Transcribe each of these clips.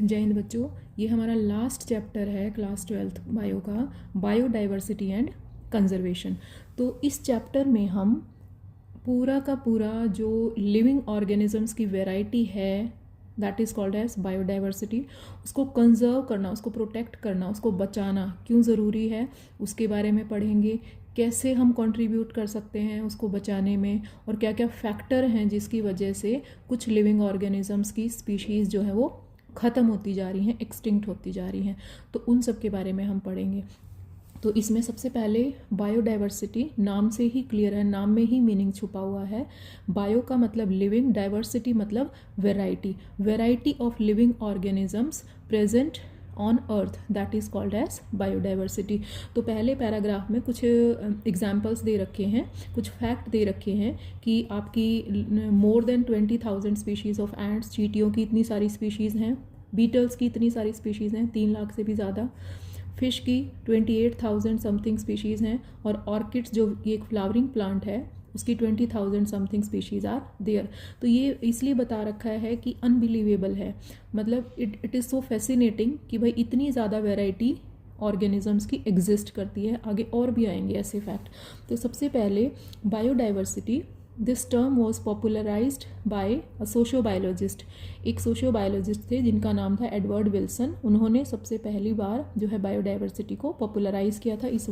जय हिंद बच्चों, ये हमारा लास्ट चैप्टर है क्लास 12th बायो का, बायोडाइवर्सिटी एंड कंजर्वेशन। तो इस चैप्टर में हम पूरा का पूरा जो लिविंग ऑर्गेनिजम्स की वैरायटी है that is called as biodiversity, उसको कंजर्व करना, उसको प्रोटेक्ट करना, उसको बचाना क्यों ज़रूरी है उसके बारे में पढ़ेंगे। कैसे हम कंट्रीब्यूट कर सकते हैं उसको बचाने में, और क्या क्या फैक्टर हैं जिसकी वजह से कुछ लिविंग ऑर्गेनिजम्स की स्पीशीज़ जो है वो ख़त्म होती जा रही हैं, एक्सटिंक्ट होती जा रही हैं। तो उन सब के बारे में हम पढ़ेंगे। तो इसमें सबसे पहले बायोडाइवर्सिटी, नाम से ही क्लियर है, नाम में ही मीनिंग छुपा हुआ है। बायो का मतलब लिविंग, डाइवर्सिटी मतलब variety, variety of living organisms present on earth, that is called as biodiversity. तो पहले पैराग्राफ में कुछ एग्जाम्पल्स दे रखे हैं, कुछ फैक्ट दे रखे हैं कि आपकी more than 20,000 species of ants, चींटियों की इतनी सारी स्पीशीज़ हैं, बीटल्स की इतनी सारी स्पीशीज़ हैं, 3 लाख से भी ज़्यादा, फिश की 28,000 समथिंग स्पीशीज़ हैं, और ऑर्किड्स जो ये एक फ्लावरिंग प्लांट है उसकी 20,000 समथिंग स्पीशीज़ आर देयर। तो ये इसलिए बता रखा है कि अनबिलीवेबल है, मतलब इट इज़ सो फैसिनेटिंग कि भाई इतनी ज़्यादा वैरायटी ऑर्गेनिजम्स की एग्जिस्ट करती है। आगे और भी आएंगे ऐसे फैक्ट। तो सबसे पहले biodiversity, this term was popularised by a sociobiologist. एक सोशियोबायोलॉजिस्ट थे जिनका नाम था एडवर्ड विल्सन। उन्होंने सबसे पहली बार जो है बायोडाइवर्सिटी को पॉपुलराइज किया था, इस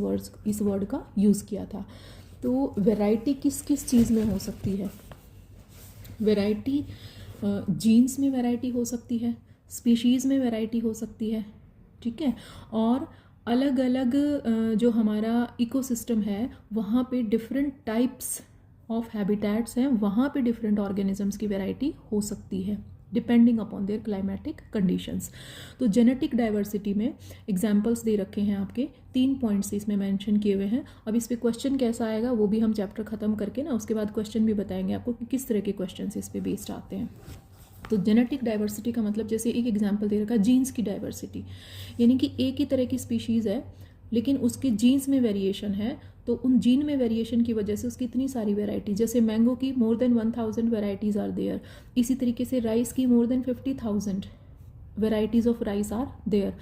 वर्ड का यूज़ किया था। तो वैरायटी किस किस चीज़ में हो सकती है? वैरायटी जीन्स में वैरायटी हो सकती है, स्पीशीज़ में वैरायटी हो सकती है, ठीक है, और अलग अलग जो हमारा इकोसिस्टम है वहाँ पे डिफरेंट टाइप्स ऑफ हैबिटेट्स हैं, वहाँ पे डिफरेंट ऑर्गेनिजम्स की वैरायटी हो सकती है depending upon their climatic conditions. तो जेनेटिक डाइवर्सिटी में एग्जांपल्स दे रखे हैं आपके, 3 पॉइंट्स इसमें मेंशन किए हुए हैं। अब इस पे क्वेश्चन कैसा आएगा वो भी हम चैप्टर ख़त्म करके ना उसके बाद क्वेश्चन भी बताएंगे आपको कि किस तरह के क्वेश्चन इस पे बेस्ड आते हैं। तो जेनेटिक डाइवर्सिटी का मतलब जैसे एक एग्जाम्पल दे रखा है जीन्स की डाइवर्सिटी, यानी कि एक ही तरह की स्पीशीज़ है लेकिन उसके जीन्स में वेरिएशन है, तो उन जीन में वेरिएशन की वजह से उसकी इतनी सारी वैरायटी, जैसे मैंगो की more than 1,000 varieties are there. इसी तरीके से राइस की more than 50,000 varieties of rice are there.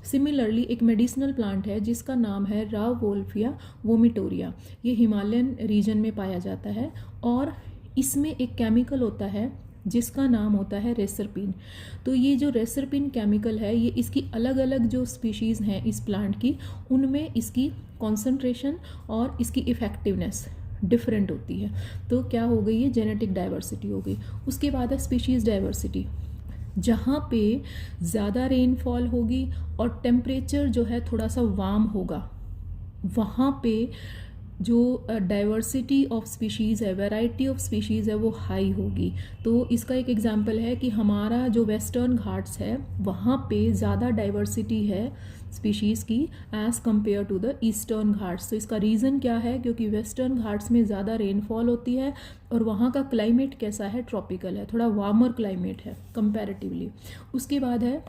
Similarly एक मेडिसिनल प्लांट है जिसका नाम है रावोल्फिया वोमिटोरिया, ये हिमालयन रीजन में पाया जाता है, और इसमें एक केमिकल होता है जिसका नाम होता है रेसरपिन। तो ये जो रेसरपिन केमिकल है, ये इसकी अलग अलग जो स्पीशीज़ हैं इस प्लांट की, उनमें इसकी कॉन्सेंट्रेशन और इसकी इफ़ेक्टिवनेस डिफरेंट होती है। तो क्या हो गई, ये जेनेटिक डाइवर्सिटी हो गई। उसके बाद है स्पीशीज़ डाइवर्सिटी, जहाँ पे ज़्यादा रेनफॉल होगी और टेम्परेचर जो है थोड़ा सा वार्म होगा, वहाँ पे जो डाइवर्सिटी ऑफ स्पीशीज़ है, वैरायटी ऑफ स्पीशीज़ है, वो हाई होगी। तो इसका एक एग्जांपल है कि हमारा जो वेस्टर्न घाट्स है वहाँ पे ज़्यादा डाइवर्सिटी है स्पीशीज़ की as compare to the Eastern Ghats. तो इसका रीज़न क्या है? क्योंकि वेस्टर्न घाट्स में ज़्यादा रेनफॉल होती है और वहाँ का क्लाइमेट कैसा है? ट्रॉपिकल है, थोड़ा वार्मर क्लाइमेट है कंपैरेटिवली। उसके बाद है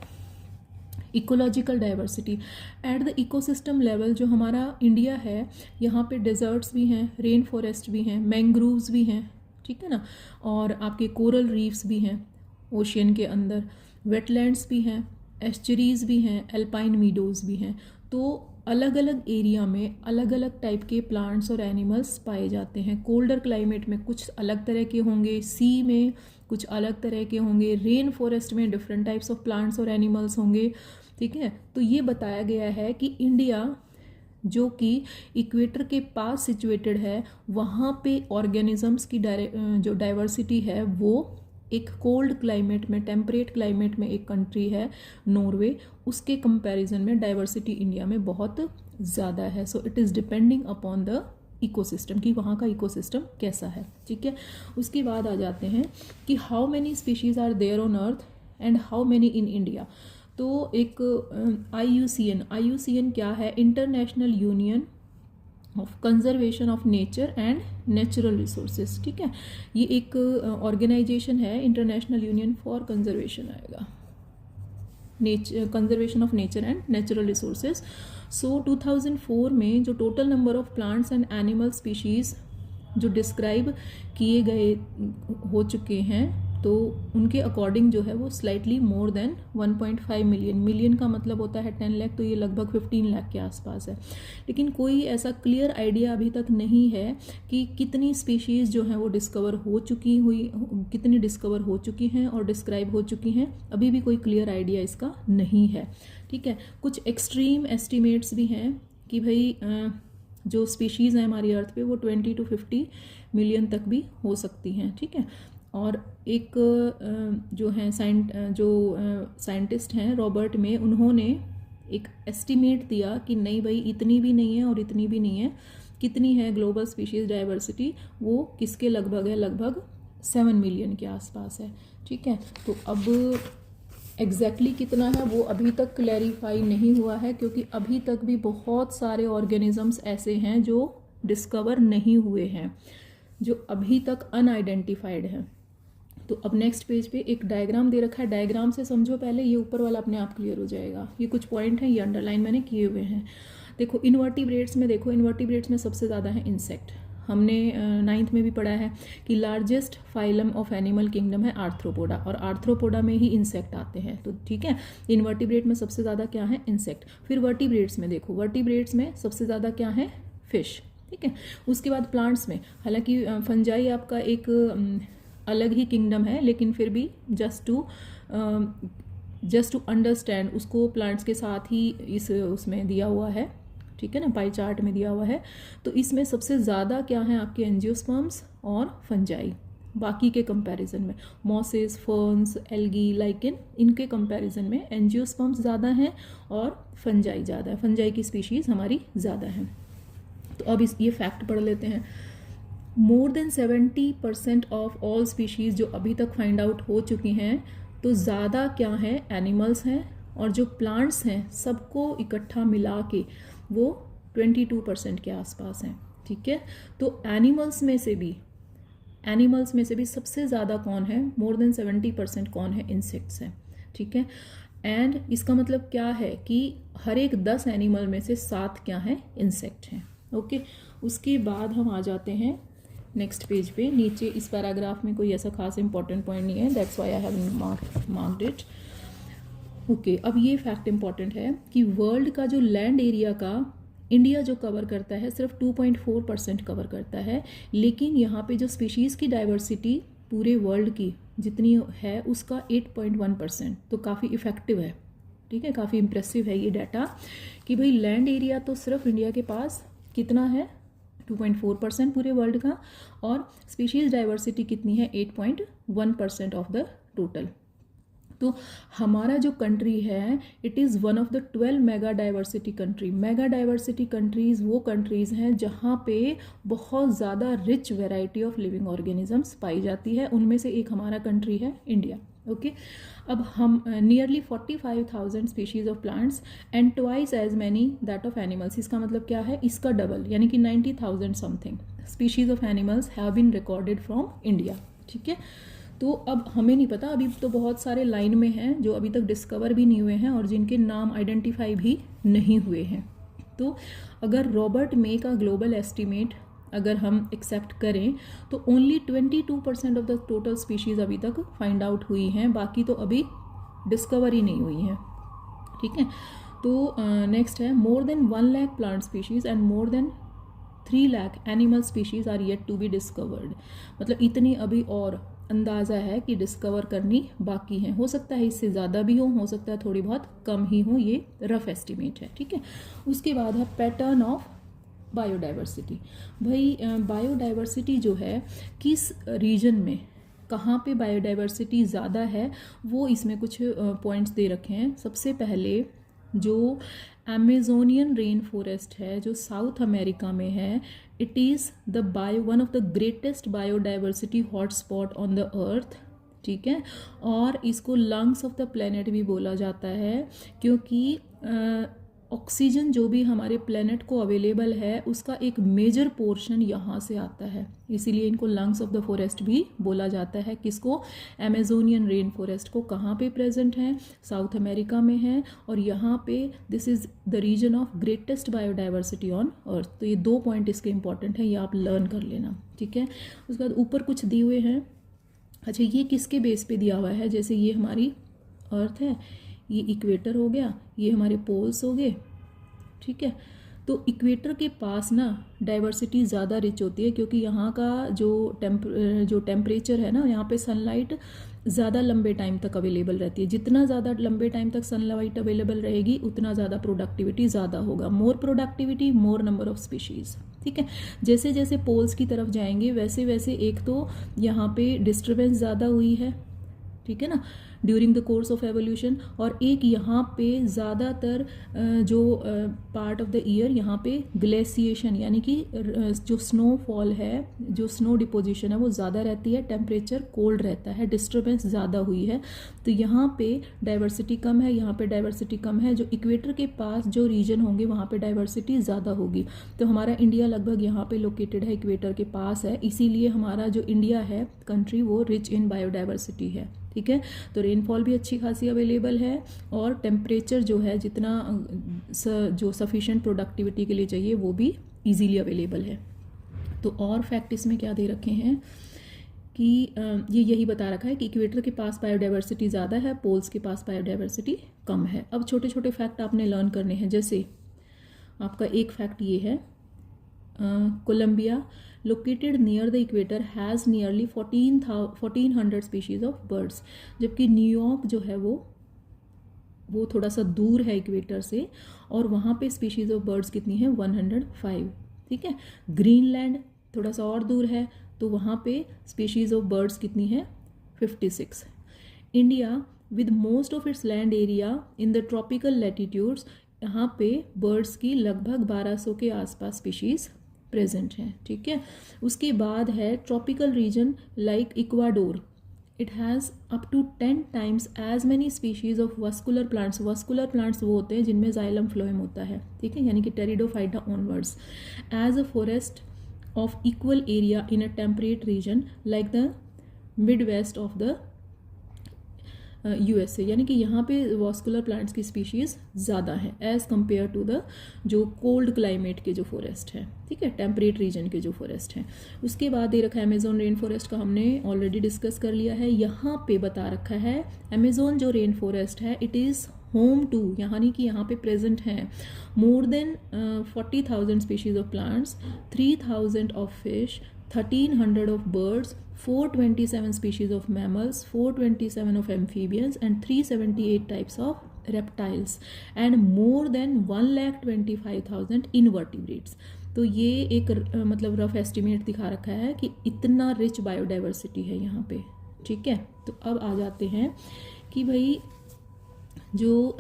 ecological diversity. At the ecosystem level जो हमारा इंडिया है, यहाँ पे डेजर्ट्स भी हैं, रेन फॉरेस्ट भी हैं, मैंग्रोव्स भी हैं, ठीक है ना, और आपके कोरल रीफ्स भी हैं ओशियन के अंदर, वेटलैंड्स भी हैं, एस्चरीज भी हैं, एल्पाइन मीडोज़ भी हैं। तो अलग अलग एरिया में अलग अलग टाइप के प्लांट्स और एनिमल्स पाए जाते हैं। कोल्डर क्लाइमेट में कुछ अलग तरह के होंगे, सी में कुछ अलग तरह के होंगे, रेन फॉरेस्ट में डिफरेंट टाइप्स ऑफ प्लांट्स और एनिमल्स होंगे, ठीक है। तो ये बताया गया है कि इंडिया जो कि इक्वेटर के पास सिचुएटेड है, वहाँ पे ऑर्गेनिजम्स की जो डाइवर्सिटी है वो एक कोल्ड क्लाइमेट में, टेम्परेट क्लाइमेट में एक कंट्री है नॉर्वे, उसके कंपैरिजन में डाइवर्सिटी इंडिया में बहुत ज़्यादा है। So it is depending upon the ecosystem कि वहाँ का इकोसिस्टम कैसा है, ठीक है। उसके बाद आ जाते हैं कि how many species are there on earth and how many in India. तो एक IUCN क्या है? International union of conservation of nature and natural resources, ठीक है। ये एक ऑर्गेनाइजेशन है, इंटरनेशनल यूनियन फॉर कंजर्वेशन आएगा, conservation of nature and natural resources. So 2004 में जो total number of plants and animal species जो डिस्क्राइब किए गए हो चुके हैं तो उनके अकॉर्डिंग जो है वो slightly more than 1.5 million, million का मतलब होता है 10 लाख, तो ये लगभग 15 लाख के आसपास है। लेकिन कोई ऐसा क्लियर आइडिया अभी तक नहीं है कि कितनी स्पीशीज़ जो हैं वो डिस्कवर हो चुकी हैं और डिस्क्राइब हो चुकी हैं, अभी भी कोई क्लियर आइडिया इसका नहीं है। ठीक है, कुछ एक्सट्रीम एस्टिमेट्स भी हैं कि भाई जो स्पीशीज़ हैं हमारी अर्थ पे वो 20 to 50 मिलियन तक भी हो सकती हैं। ठीक है, और एक जो हैं साइंटिस्ट हैं रॉबर्ट में, उन्होंने एक एस्टिमेट दिया कि नहीं भाई इतनी भी नहीं है और इतनी भी नहीं है, कितनी है ग्लोबल स्पीशीज़ डाइवर्सिटी, वो किसके लगभग है, लगभग 7 मिलियन के आसपास है। ठीक है, तो अब एग्जैक्टली कितना है वो अभी तक क्लैरिफाई नहीं हुआ है, क्योंकि अभी तक भी बहुत सारे ऑर्गेनिजम्स ऐसे हैं जो डिस्कवर नहीं हुए हैं, जो अभी तक अनआइडेंटिफाइड हैं। तो अब नेक्स्ट पेज पे एक डायग्राम दे रखा है, डायग्राम से समझो पहले, ये ऊपर वाला अपने आप क्लियर हो जाएगा। ये कुछ पॉइंट हैं, ये अंडरलाइन मैंने किए हुए हैं। देखो इन्वर्टिब्रेट्स में, देखो इन्वर्टिब्रेट्स में सबसे ज़्यादा है इंसेक्ट। हमने 9th में भी पढ़ा है कि largest phylum of animal kingdom है आर्थ्रोपोडा, और आर्थ्रोपोडा में ही इंसेक्ट आते हैं। तो ठीक है, इन्वर्टिब्रेट में सबसे ज़्यादा क्या है, इंसेक्ट। फिर वर्टिब्रेट्स में देखो, वर्टिब्रेट्स में सबसे ज़्यादा क्या है, फिश। ठीक है, उसके बाद प्लांट्स में, हालांकि फंजाई आपका एक अलग ही किंगडम है, लेकिन फिर भी जस्ट टू अंडरस्टैंड उसको प्लांट्स के साथ ही इस उसमें दिया हुआ है। ठीक है ना, पाई चार्ट में दिया हुआ है। तो इसमें सबसे ज़्यादा क्या है आपके एंजियोस्पर्म्स और फंजाई, बाकी के कंपैरिजन में मॉसेस, फर्न्स, एल्गी, लाइकेन, इनके कंपैरिजन में एंजियोस्पर्म्स ज़्यादा हैं और फंजाई ज़्यादा है, फंजाई की स्पीशीज़ हमारी ज़्यादा है। तो अब ये फैक्ट पढ़ लेते हैं। More than 70% of all species जो अभी तक फाइंड आउट हो चुकी हैं, तो ज़्यादा क्या है, एनिमल्स हैं, और जो प्लांट्स हैं सबको इकट्ठा मिला के वो 22% के आसपास हैं। ठीक है, तो एनिमल्स में से भी सबसे ज़्यादा कौन है, मोर देन 70% कौन है, इंसेक्ट्स हैं। ठीक है, एंड इसका मतलब क्या है कि हर एक 10 एनिमल में से 7 क्या हैं, इंसेक्ट हैं। ओके, उसके बाद हम आ जाते हैं नेक्स्ट पेज पे। नीचे इस पैराग्राफ में कोई ऐसा खास इंपॉर्टेंट पॉइंट नहीं है, that's why I have marked it. Okay, अब ये फैक्ट इंपॉर्टेंट है कि वर्ल्ड का जो लैंड एरिया का इंडिया जो कवर करता है सिर्फ 2.4% कवर करता है, लेकिन यहाँ पे जो स्पीशीज़ की डाइवर्सिटी पूरे वर्ल्ड की जितनी है उसका 8.1%, तो काफ़ी इफ़ेक्टिव है। ठीक है, काफ़ी इम्प्रेसिव है ये डाटा कि भाई लैंड एरिया तो सिर्फ इंडिया के पास कितना है, 2.4% पूरे वर्ल्ड का, और स्पीशीज़ डाइवर्सिटी कितनी है, 8.1% ऑफ द टोटल। तो हमारा जो कंट्री है it is one of the 12 mega diversity country. Mega diversity countries वो कंट्रीज़ हैं जहाँ पे बहुत ज़्यादा rich variety of living organisms पाई जाती है, उनमें से एक हमारा कंट्री है इंडिया। ओके, अब हम nearly 45,000 species of plants and twice as many that of animals. इसका मतलब क्या है, इसका डबल यानी कि 90,000 something species of animals have been recorded from India. ठीक है, तो अब हमें नहीं पता, अभी तो बहुत सारे लाइन में हैं जो अभी तक डिस्कवर भी नहीं हुए हैं और जिनके नाम आइडेंटिफाई भी नहीं हुए हैं। तो अगर रॉबर्ट मे का ग्लोबल एस्टीमेट अगर हम एक्सेप्ट करें तो only 22% of the total species अभी तक फाइंड आउट हुई हैं, बाकी तो अभी डिस्कवर ही नहीं हुई हैं। ठीक है, तो नेक्स्ट है more than 1 lakh plant species and more than 3 lakh animal species are yet to be discovered. मतलब इतनी अभी और अंदाज़ा है कि डिस्कवर करनी बाकी है। हो सकता है इससे ज़्यादा भी हो सकता है थोड़ी बहुत कम ही हो, ये रफ एस्टिमेट है। ठीक है, उसके बाद है पैटर्न ऑफ बायोडाइवर्सिटी। भाई बायोडाइवर्सिटी जो है किस रीजन में कहाँ पे बायोडाइवर्सिटी ज़्यादा है वो इसमें कुछ पॉइंट्स दे रखे हैं। सबसे पहले जो अमेजोनियन रेन फॉरेस्ट है जो साउथ अमेरिका में है, it is the one of the greatest biodiversity hotspot on the earth. ठीक है, और इसको लंग्स ऑफ द प्लेनेट भी बोला जाता है क्योंकि ऑक्सीजन जो भी हमारे प्लेनेट को अवेलेबल है उसका एक मेजर पोर्शन यहाँ से आता है, इसीलिए इनको लंग्स ऑफ द फॉरेस्ट भी बोला जाता है। किसको, अमेजोनियन रेन फॉरेस्ट को। कहाँ पे प्रेजेंट है, साउथ अमेरिका में है, और यहाँ पे this is the region of greatest biodiversity on earth. तो ये 2 पॉइंट इसके इंपॉर्टेंट है, ये आप लर्न कर लेना। ठीक है, उसके बाद ऊपर कुछ दिए हुए हैं अच्छा, ये किसके बेस पे दिया हुआ है? जैसे ये हमारी अर्थ है, ये इक्वेटर हो गया, ये हमारे पोल्स हो गए, ठीक है। तो इक्वेटर के पास ना डाइवर्सिटी ज़्यादा रिच होती है, क्योंकि यहाँ का जो टेम्परेचर है ना, यहाँ पे सनलाइट ज़्यादा लंबे टाइम तक अवेलेबल रहती है। जितना ज़्यादा लंबे टाइम तक सनलाइट अवेलेबल रहेगी उतना ज़्यादा प्रोडक्टिविटी ज़्यादा होगा। More productivity, more number of species, ठीक है। जैसे जैसे पोल्स की तरफ जाएंगे वैसे वैसे एक तो यहाँ पे डिस्टर्बेंस ज़्यादा हुई है, ठीक है ना, during the course of evolution, और एक यहाँ पे ज़्यादातर जो पार्ट ऑफ द ईयर यहाँ पे ग्लेशिएशन यानी कि जो स्नोफॉल है, जो स्नो डिपोजिशन है वो ज़्यादा रहती है, टेम्परेचर कोल्ड रहता है, डिस्टर्बेंस ज़्यादा हुई है, तो यहाँ पे डाइवर्सिटी कम है, यहाँ पे डाइवर्सिटी कम है। जो इक्वेटर के पास जो रीजन होंगे वहाँ पे डाइवर्सिटी ज़्यादा होगी। तो हमारा इंडिया लगभग यहाँ पे लोकेटेड है, इक्वेटर के पास है, इसीलिए हमारा जो इंडिया है कंट्री वो रिच इन बायोडाइवर्सिटी है, ठीक है। तो रेनफॉल भी अच्छी खासी अवेलेबल है, और टेम्परेचर जो है जितना जो सफिशिएंट प्रोडक्टिविटी के लिए चाहिए वो भी इजीली अवेलेबल है। तो और फैक्ट इसमें क्या दे रखे हैं कि ये यही बता रखा है कि इक्वेटर के पास बायोडाइवर्सिटी ज़्यादा है, पोल्स के पास बायोडाइवर्सिटी कम है। अब छोटे छोटे फैक्ट आपने लर्न करने हैं। जैसे आपका एक फैक्ट ये है, Colombia located near the equator has nearly 1400 species of birds, जबकि न्यूयॉर्क जो है वो थोड़ा सा दूर है इक्वेटर से, और वहाँ पे स्पीशीज़ ऑफ बर्ड्स कितनी है? 105, ठीक है। ग्रीनलैंड थोड़ा सा और दूर है, तो वहाँ पे स्पीशीज़ ऑफ बर्ड्स कितनी है? 56। India with most of its land area in the tropical latitudes, यहाँ पे बर्ड्स की लगभग 1200 के आसपास स्पीशीज़ प्रेजेंट हैं, ठीक है। उसके बाद है tropical region like Ecuador, it has up to 10 times as many species of vascular plants. Vascular plants वो होते हैं जिनमें जाइलम फ्लोएम होता है, ठीक है, यानी कि pteridophyta onwards, as a forest of equal area in a temperate region like the Midwest of the USA, यानी कि यहाँ पे वॉस्कुलर प्लांट्स की स्पीशीज़ ज़्यादा है एज़ कम्पेयर टू द जो कोल्ड क्लाइमेट के जो फॉरेस्ट है, ठीक है, टेम्परेट रीजन के जो फॉरेस्ट हैं। उसके बाद दे रखा है अमेजोन रेन फॉरेस्ट का, हमने ऑलरेडी डिस्कस कर लिया है। यहाँ पे बता रखा है अमेजोन जो रेन फॉरेस्ट है इट इज़ होम टू, यानी कि यहाँ पे प्रेजेंट हैं more than 40,000 species of plants, 3,000 of fish, 1,300 of birds, 427 species of mammals, 427 of amphibians and 378 types of reptiles and more than 1,25,000 invertebrates। तो ये एक मतलब रफ एस्टिमेट दिखा रखा है कि इतना रिच बायोडाइवर्सिटी है यहाँ पे, ठीक है। तो अब आ जाते हैं कि भाई जो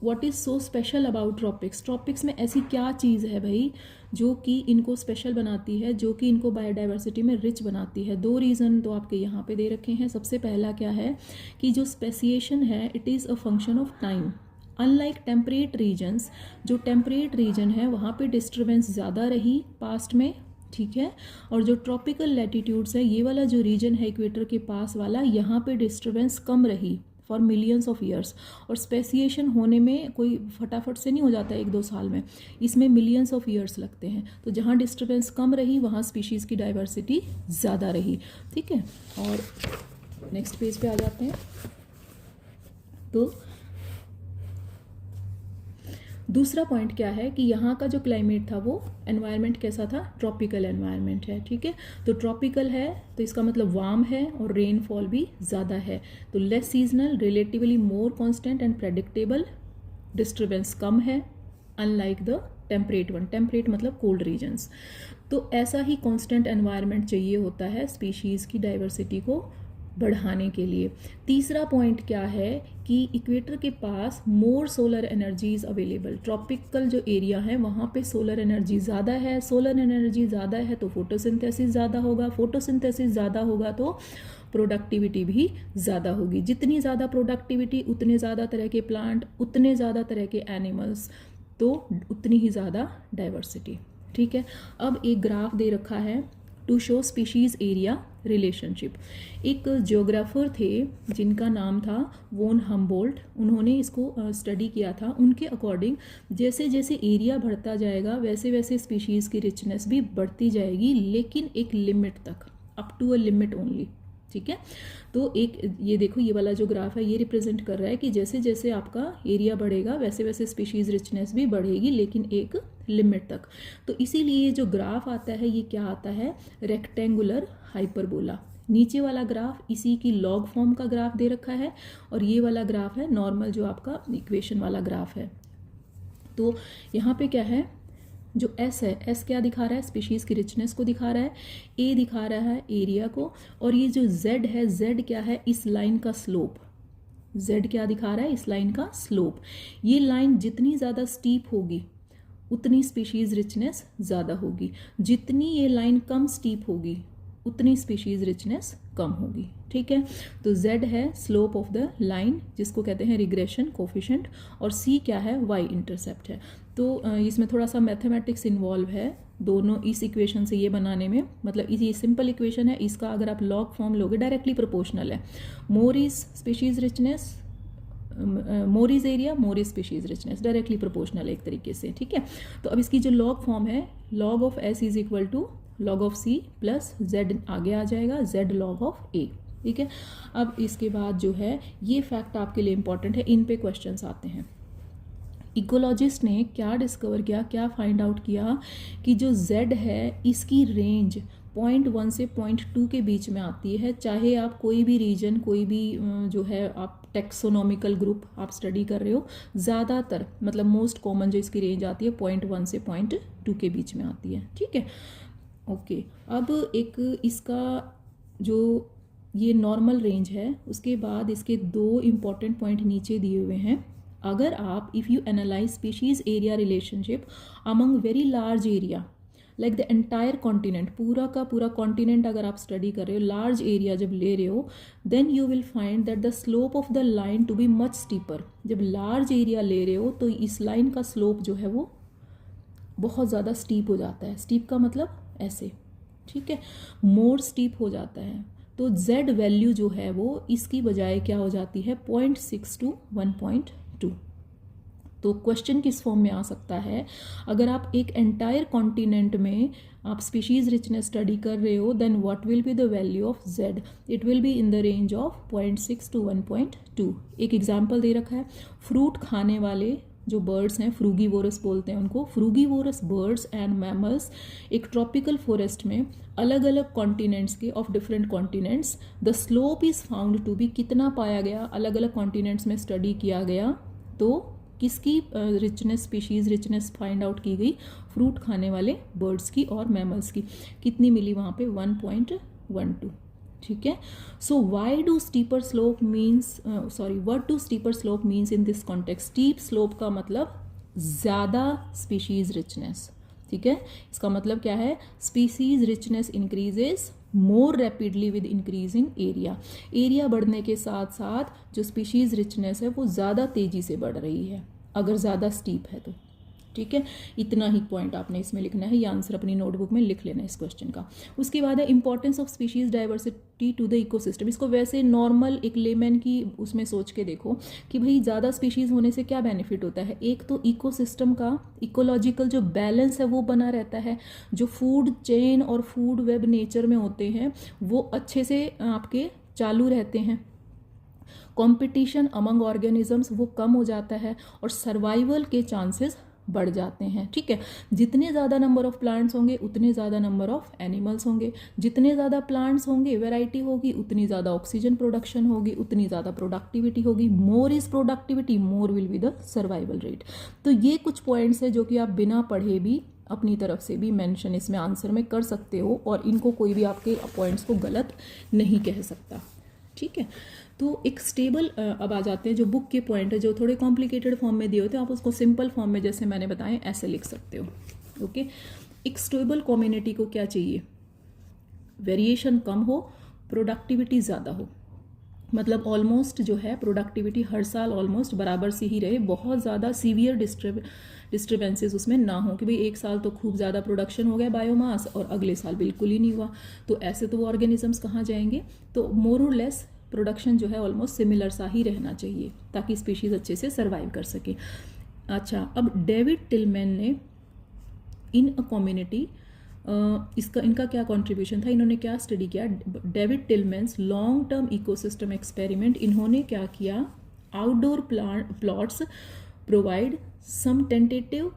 what is so special about tropics, tropics में ऐसी क्या चीज़ है भाई जो कि इनको स्पेशल बनाती है, जो कि इनको बायोडाइवर्सिटी में रिच बनाती है। दो रीज़न तो आपके यहाँ पे दे रखे हैं। सबसे पहला क्या है कि जो स्पेसिएशन है it is a function of time. Unlike temperate regions, जो टेम्परेट रीजन है वहाँ पे डिस्टर्बेंस ज़्यादा रही पास्ट में, ठीक है, और जो ट्रॉपिकल लैटिट्यूड्स है ये वाला जो रीजन है इक्वेटर के पास वाला, यहाँ पे डिस्टर्बेंस कम रही फॉर मिलियंस ऑफ ईयर्स। और स्पेसिएशन होने में कोई फटाफट से नहीं हो जाता 1-2 साल में, इसमें मिलियंस ऑफ ईयर्स लगते हैं। तो जहाँ डिस्टर्बेंस कम रही वहाँ स्पीशीज़ की डाइवर्सिटी ज़्यादा रही, ठीक है। और नेक्स्ट पेज पे आ जाते हैं। तो दूसरा पॉइंट क्या है कि यहाँ का जो क्लाइमेट था वो एनवायरनमेंट कैसा था? ट्रॉपिकल एनवायरनमेंट है, ठीक है। तो ट्रॉपिकल है तो इसका मतलब वार्म है और रेनफॉल भी ज़्यादा है, तो less seasonal, relatively more constant and predictable, disturbance कम है unlike the temperate one. Temperate मतलब कोल्ड रीजन्स। तो ऐसा ही कांस्टेंट एनवायरनमेंट चाहिए होता है स्पीशीज़ की डाइवर्सिटी को बढ़ाने के लिए। तीसरा पॉइंट क्या है कि इक्वेटर के पास मोर सोलर एनर्जीज अवेलेबल। ट्रॉपिकल जो एरिया है वहाँ पे सोलर एनर्जी ज़्यादा है, सोलर एनर्जी ज़्यादा है तो फोटोसिंथेसिस ज़्यादा होगा, फोटोसिंथेसिस ज़्यादा होगा तो प्रोडक्टिविटी भी ज़्यादा होगी। जितनी ज़्यादा प्रोडक्टिविटी उतने ज़्यादा तरह के प्लांट, उतने ज़्यादा तरह के एनिमल्स, तो उतनी ही ज़्यादा डाइवर्सिटी, ठीक है। अब एक ग्राफ दे रखा है to show species area relationship. एक जियोग्राफर थे जिनका नाम था वोन हम्बोल्ट, उन्होंने इसको स्टडी किया था। उनके अकॉर्डिंग जैसे जैसे एरिया बढ़ता जाएगा वैसे वैसे स्पीशीज़ की रिचनेस भी बढ़ती जाएगी, लेकिन एक लिमिट तक, up to a limit only, ठीक है। तो एक ये देखो, ये वाला जो ग्राफ है ये रिप्रेजेंट कर रहा है कि जैसे जैसे आपका एरिया बढ़ेगा वैसे वैसे स्पीशीज़ रिचनेस भी बढ़ेगी, लेकिन एक लिमिट तक। तो इसीलिए ये जो ग्राफ आता है ये क्या आता है, रेक्टेंगुलर हाइपरबोला। नीचे वाला ग्राफ इसी की लॉग फॉर्म का ग्राफ दे रखा है, और ये वाला ग्राफ है नॉर्मल जो आपका इक्वेशन वाला ग्राफ है। तो यहाँ पे क्या है, जो एस है, एस क्या दिखा रहा है, स्पीशीज़ की रिचनेस को दिखा रहा है, ए दिखा रहा है एरिया को, और ये जो जेड है, जेड क्या है, इस लाइन का स्लोप। जेड क्या दिखा रहा है, इस लाइन का स्लोप। ये लाइन जितनी ज़्यादा स्टीप होगी उतनी स्पीशीज़ रिचनेस ज़्यादा होगी, जितनी ये लाइन कम स्टीप होगी उतनी स्पीशीज़ रिचनेस कम होगी। ठीक है, तो z है स्लोप ऑफ द लाइन जिसको कहते हैं रिग्रेशन कोफिशिएंट, और c क्या है, y इंटरसेप्ट है। तो इसमें थोड़ा सा मैथमेटिक्स इन्वॉल्व है दोनों इस इक्वेशन से ये बनाने में, मतलब ये सिंपल इक्वेशन है, इसका अगर आप लॉग फॉर्म लोगे डायरेक्टली प्रोपोर्शनल है, more is species richness, more is area, more is species richness, directly proportional है एक तरीके से। ठीक है, तो अब इसकी जो लॉग फॉर्म है, log of s is equal to log of c plus z आगे आ जाएगा, z लॉग ऑफ a। ठीक है, अब इसके बाद जो है ये फैक्ट आपके लिए इंपॉर्टेंट है, इन पे क्वेश्चंस आते हैं। इकोलॉजिस्ट ने क्या डिस्कवर किया, क्या फाइंड आउट किया कि जो z है इसकी रेंज 0.1 से 0.2 के बीच में आती है, चाहे आप कोई भी रीजन, कोई भी जो है आप टेक्सोनॉमिकल ग्रुप आप स्टडी कर रहे हो, ज़्यादातर मतलब मोस्ट कॉमन जो इसकी रेंज आती है 0.1 से 0.2 के बीच में आती है। ठीक है, ओके। अब एक इसका जो ये नॉर्मल रेंज है, उसके बाद इसके दो इम्पॉर्टेंट पॉइंट नीचे दिए हुए हैं। अगर आप if you analyse species area relationship among very large area like the entire continent, पूरा का पूरा कॉन्टिनेंट अगर आप स्टडी कर रहे हो, लार्ज एरिया जब ले रहे हो, then you will find that the slope of the line to be much steeper. जब लार्ज एरिया ले रहे हो तो इस लाइन का स्लोप जो है वो बहुत ज़्यादा स्टीप हो जाता है। स्टीप का मतलब ऐसे, ठीक है, मोर स्टीप हो जाता है। तो z वैल्यू जो है वो इसकी बजाय क्या हो जाती है, 0.6 टू 1.2। तो क्वेश्चन किस फॉर्म में आ सकता है, अगर आप एक एंटायर कॉन्टिनेंट में आप स्पीशीज़ रिचनेस स्टडी कर रहे हो, then what will be the value of z, it will be in the range of 0.6 to 1.2। एक एग्जाम्पल दे रखा है, फ्रूट खाने वाले जो बर्ड्स हैं, फ्रूगीवोरस बोलते हैं उनको, फ्रूगीवोरस बर्ड्स एंड मैमल्स एक ट्रॉपिकल फॉरेस्ट में अलग अलग कॉन्टिनेंट्स के, of different continents, the slope is found to be, कितना पाया गया, अलग अलग कॉन्टिनेंट्स में स्टडी किया गया, तो किसकी richness, species richness find out की गई, फ्रूट खाने वाले बर्ड्स की और मैमल्स की, कितनी मिली वहाँ पे, 1.12। ठीक है, so why do steeper slope means, what do steeper slope means in this context. Steep slope का मतलब ज़्यादा स्पीशीज़ रिचनेस। ठीक है, इसका मतलब क्या है, species richness increases more rapidly with increasing area. Area बढ़ने के साथ साथ जो स्पीशीज़ रिचनेस है वो ज़्यादा तेज़ी से बढ़ रही है अगर ज़्यादा स्टीप है तो। ठीक है, इतना ही पॉइंट आपने इसमें लिखना है, ये आंसर अपनी नोटबुक में लिख लेना इस क्वेश्चन का। उसके बाद है importance of species diversity to the ecosystem. इसको वैसे नॉर्मल एक लेमैन की उसमें सोच के देखो कि भाई ज़्यादा स्पीशीज़ होने से क्या बेनिफिट होता है। एक तो इकोसिस्टम का इकोलॉजिकल जो बैलेंस है वो बना रहता है, जो फूड चेन और फूड वेब नेचर में होते हैं वो अच्छे से आपके चालू रहते हैं, कंपटीशन अमंग ऑर्गेनिजम्स वो कम हो जाता है, और सर्वाइवल के चांसेस बढ़ जाते हैं। ठीक है, जितने ज़्यादा नंबर ऑफ प्लांट्स होंगे उतने ज़्यादा नंबर ऑफ एनिमल्स होंगे, जितने ज़्यादा प्लांट्स होंगे, वैरायटी होगी, उतनी ज़्यादा ऑक्सीजन प्रोडक्शन होगी, उतनी ज़्यादा प्रोडक्टिविटी होगी। मोर is productivity, more will be the survival rate. तो ये कुछ पॉइंट्स है जो कि आप बिना पढ़े भी अपनी तरफ से भी मेंशन इसमें आंसर में कर सकते हो, और इनको कोई भी आपके पॉइंट्स को गलत नहीं कह सकता। ठीक है, तो एक स्टेबल, अब आ जाते हैं जो बुक के पॉइंट है जो थोड़े कॉम्प्लिकेटेड फॉर्म में दिए होते हैं, आप उसको सिंपल फॉर्म में जैसे मैंने बताया ऐसे लिख सकते हो। ओके, एक स्टेबल कम्युनिटी को क्या चाहिए, वेरिएशन कम हो, प्रोडक्टिविटी ज़्यादा हो, मतलब ऑलमोस्ट जो है प्रोडक्टिविटी हर साल ऑलमोस्ट बराबर सी ही रहे, बहुत ज़्यादा सीवियर डिस्टर्बेंसेस उसमें ना हो कि भाई एक साल तो खूब ज़्यादा प्रोडक्शन हो गया बायोमास और अगले साल बिल्कुल ही नहीं हुआ, तो ऐसे तो वो ऑर्गेनिजम्स कहाँ जाएंगे। तो मोर और लेस प्रोडक्शन जो है ऑलमोस्ट सिमिलर सा ही रहना चाहिए ताकि स्पीशीज़ अच्छे से सर्वाइव कर सके। अच्छा, अब डेविड टिलमैन ने इन अ कम्युनिटी इसका इनका क्या कंट्रीब्यूशन था, इन्होंने क्या स्टडी किया, David Tilman's long term ecosystem experiment. इन्होंने क्या किया, outdoor plots provide some tentative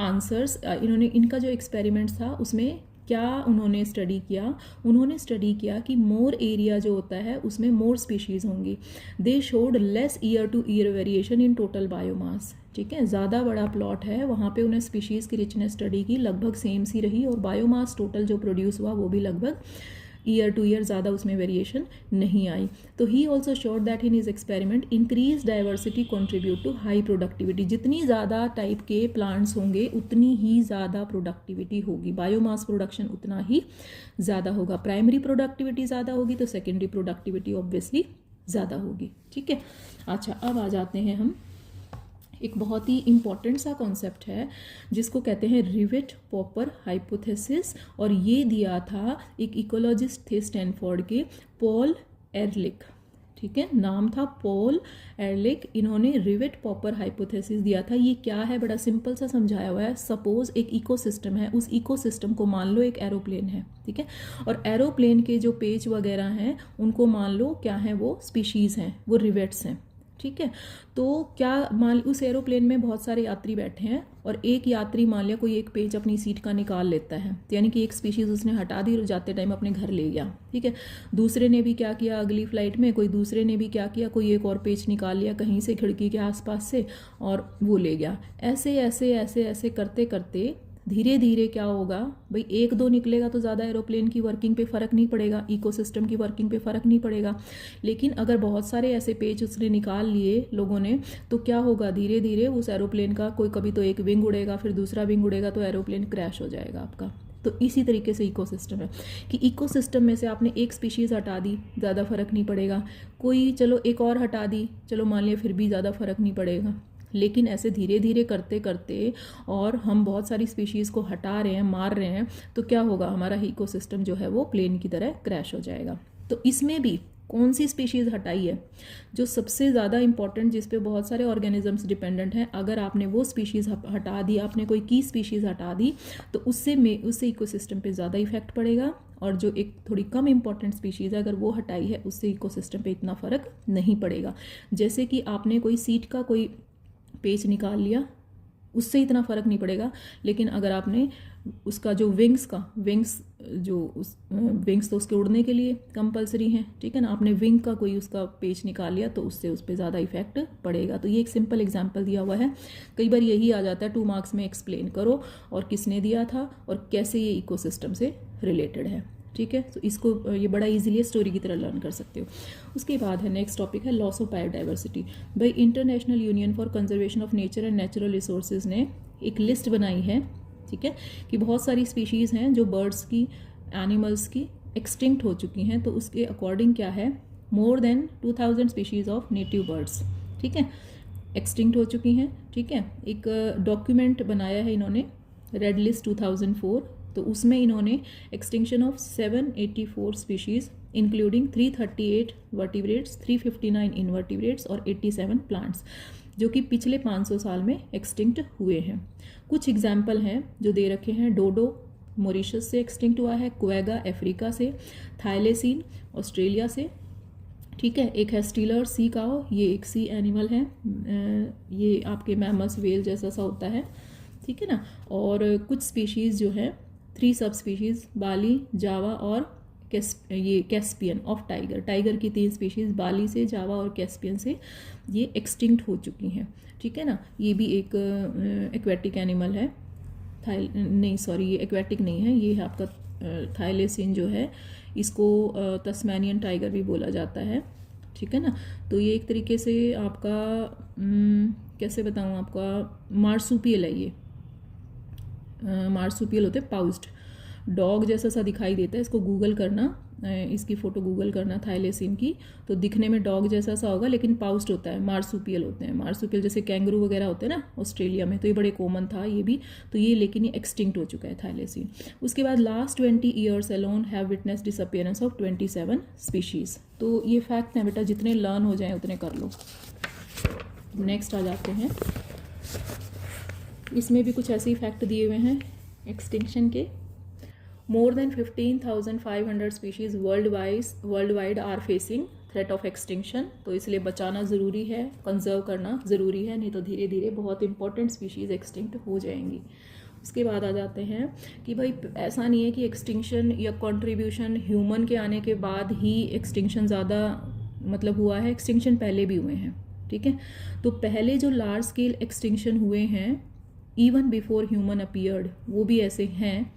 answers. इन्होंने इनका जो एक्सपेरिमेंट था उसमें क्या उन्होंने स्टडी किया, उन्होंने स्टडी किया कि मोर एरिया जो होता है उसमें मोर स्पीशीज़ होंगी। They showed less year two year variation in total biomass. ठीक है, ज़्यादा बड़ा प्लॉट है, वहाँ पे उन्हें स्पीशीज़ की रिचनेस स्टडी की, लगभग सेम सी रही, और बायोमास टोटल जो प्रोड्यूस हुआ वो भी लगभग ईयर टू ईयर ज़्यादा उसमें वेरिएशन नहीं आई। तो he also showed that in his experiment increase diversity contribute to high productivity. जितनी ज़्यादा टाइप के प्लांट्स होंगे उतनी ही ज़्यादा प्रोडक्टिविटी होगी, बायोमास प्रोडक्शन उतना ही ज़्यादा होगा। प्राइमरी प्रोडक्टिविटी ज़्यादा होगी तो सेकेंडरी प्रोडक्टिविटी ऑब्वियसली ज़्यादा होगी। ठीक है, अच्छा अब आ जाते हैं हम, एक बहुत ही इम्पॉर्टेंट सा कॉन्सेप्ट है जिसको कहते हैं रिवेट पॉपर हाइपोथेसिस, और ये दिया था एक इकोलॉजिस्ट थे स्टैनफोर्ड के, पॉल एरलिख। ठीक है, नाम था पॉल एरलिख। इन्होंने रिवेट पॉपर हाइपोथेसिस दिया था। ये क्या है, बड़ा सिंपल सा समझाया हुआ है। सपोज एक इकोसिस्टम है, उस इकोसिस्टम को मान लो एक एरोप्लेन है, ठीक है, और एरोप्लेन के जो पेज वगैरह हैं उनको मान लो क्या है, वो स्पीशीज़ हैं, वो रिवेट्स हैं। ठीक है, तो क्या मान उस एरोप्लेन में बहुत सारे यात्री बैठे हैं और एक यात्री मान लिया कोई एक पेज अपनी सीट का निकाल लेता है, तो यानी कि एक स्पीशीज़ उसने हटा दी और जाते टाइम अपने घर ले गया। ठीक है, दूसरे ने भी क्या किया, अगली फ्लाइट में कोई दूसरे ने भी क्या किया, कोई एक और पेज निकाल लिया कहीं से खिड़की के आसपास से और वो ले गया। ऐसे ऐसे ऐसे ऐसे करते करते धीरे धीरे क्या होगा भाई, एक दो निकलेगा तो ज़्यादा एरोप्लेन की वर्किंग पे फ़र्क नहीं पड़ेगा, इकोसिस्टम की वर्किंग पे फ़र्क नहीं पड़ेगा। लेकिन अगर बहुत सारे ऐसे पेज उसने निकाल लिए लोगों ने, तो क्या होगा, धीरे धीरे उस एरोप्लेन का कोई कभी तो एक विंग उड़ेगा, फिर दूसरा विंग उड़ेगा, तो एरोप्लेन क्रैश हो जाएगा आपका। तो इसी तरीके से इकोसिस्टम है कि इकोसिस्टम में से आपने एक स्पीशीज़ हटा दी, ज़्यादा फ़र्क नहीं पड़ेगा, कोई चलो एक और हटा दी, चलो मान लिया फिर भी ज़्यादा फ़र्क नहीं पड़ेगा। लेकिन ऐसे धीरे धीरे करते करते और हम बहुत सारी स्पीशीज़ को हटा रहे हैं, मार रहे हैं, तो क्या होगा, हमारा इकोसिस्टम जो है वो प्लेन की तरह क्रैश हो जाएगा। तो इसमें भी कौन सी स्पीशीज़ हटाई है, जो सबसे ज़्यादा इंपॉर्टेंट, जिस पे बहुत सारे ऑर्गेनिजम्स डिपेंडेंट हैं, अगर आपने वो स्पीशीज़ हटा दी, आपने कोई की स्पीशीज़ हटा दी, तो उससे इकोसिस्टम पे ज़्यादा इफेक्ट पड़ेगा, और जो एक थोड़ी कम इंपॉर्टेंट स्पीशीज़ है अगर वो हटाई है उससे इकोसिस्टम पे इतना फ़र्क नहीं पड़ेगा। जैसे कि आपने कोई सीट का कोई पेज निकाल लिया, उससे इतना फ़र्क नहीं पड़ेगा, लेकिन अगर आपने उसका जो विंग्स तो उसके उड़ने के लिए कंपलसरी हैं, ठीक है ना, आपने विंग का कोई उसका पेज निकाल लिया तो उससे उस पर ज़्यादा इफेक्ट पड़ेगा। तो ये एक सिंपल एग्जांपल दिया हुआ है। कई बार यही आ जाता है 2 मार्क्स में, एक्सप्लेन करो और किसने दिया था और कैसे ये इकोसिस्टम से रिलेटेड है। ठीक है, तो इसको ये बड़ा इजीली स्टोरी की तरह लर्न कर सकते हो। उसके बाद है नेक्स्ट टॉपिक है लॉस ऑफ बायोडाइवर्सिटी। भाई international union for conservation of nature and natural resources ने एक लिस्ट बनाई है, ठीक है, कि बहुत सारी स्पीशीज़ हैं जो बर्ड्स की, एनिमल्स की एक्सटिंक्ट हो चुकी हैं। तो उसके अकॉर्डिंग क्या है, more then 2000 species of native birds, ठीक है, एक्सटिंक्ट हो चुकी हैं। ठीक है, एक डॉक्यूमेंट बनाया है इन्होंने, रेड लिस्ट 2004, तो उसमें इन्होंने extinction of 784 species including 338 vertebrates, 359 invertebrates और 87 प्लांट्स, जो कि पिछले 500 साल में एक्सटिंक्ट हुए हैं। कुछ एग्जाम्पल हैं जो दे रखे हैं, डोडो मॉरिशस से एक्सटिंक्ट हुआ है, क्वेगा अफ्रीका से, थाइलेसीन ऑस्ट्रेलिया से, ठीक है, एक है स्टीलर सी काओ, ये एक सी एनिमल है, ये आपके मैमस वेल जैसा सा होता है, ठीक है ना। और कुछ स्पीशीज़ जो है 3 सब स्पीशीज़, बाली, जावा और ये कैस्पियन ऑफ टाइगर, टाइगर की 3 स्पीशीज़ बाली से, जावा और कैस्पियन से ये एक्सटिंक्ट हो चुकी हैं। ठीक है ना, ये भी एक एक्वेटिक एनिमल है, ये एक्वेटिक नहीं है, ये है आपका थाइलेसिन जो है, इसको तस्मानियन टाइगर भी बोला जाता है। ठीक है ना, तो ये एक तरीके से आपका कैसे बताऊँ, आपका मार्सुपियल है, ये मार्सुपियल होते हैं, पाउस्ड डॉग जैसा सा दिखाई देता है। इसको गूगल करना, इसकी फ़ोटो गूगल करना थाइलेसिन की, तो दिखने में डॉग जैसा सा होगा लेकिन पाउस्ड होता है, मार्सुपियल होते हैं। मार्सुपियल जैसे कैंगरू वगैरह होते हैं ना ऑस्ट्रेलिया में, तो ये बड़े कॉमन था ये भी, तो ये लेकिन ये एक्सटिंक्ट हो चुका है थाइलेसिन। उसके बाद last 20 years alone have witness disappearance of 27 species. तो ये फैक्ट है बेटा, जितने लर्न हो जाएँ उतने कर लो। नेक्स्ट आ जाते हैं, इसमें भी कुछ ऐसे ही फैक्ट दिए हुए हैं एक्सटिंक्शन के more than 15,500 species world wide are facing threat of extinction. तो इसलिए बचाना ज़रूरी है, कंजर्व करना ज़रूरी है, नहीं तो धीरे धीरे बहुत इंपॉर्टेंट स्पीशीज़ एक्सटिंक्ट हो जाएंगी। उसके बाद आ जाते हैं कि भाई ऐसा नहीं है कि एक्सटिंक्शन या कंट्रीब्यूशन ह्यूमन के आने के बाद ही एक्सटिंक्शन ज़्यादा मतलब हुआ है, एक्सटिंक्शन पहले भी हुए हैं, ठीक है। तो पहले जो लार्ज स्केल एक्सटिंक्शन हुए हैं इवन बिफोर ह्यूमन अपीयर्ड, वो भी ऐसे हैं,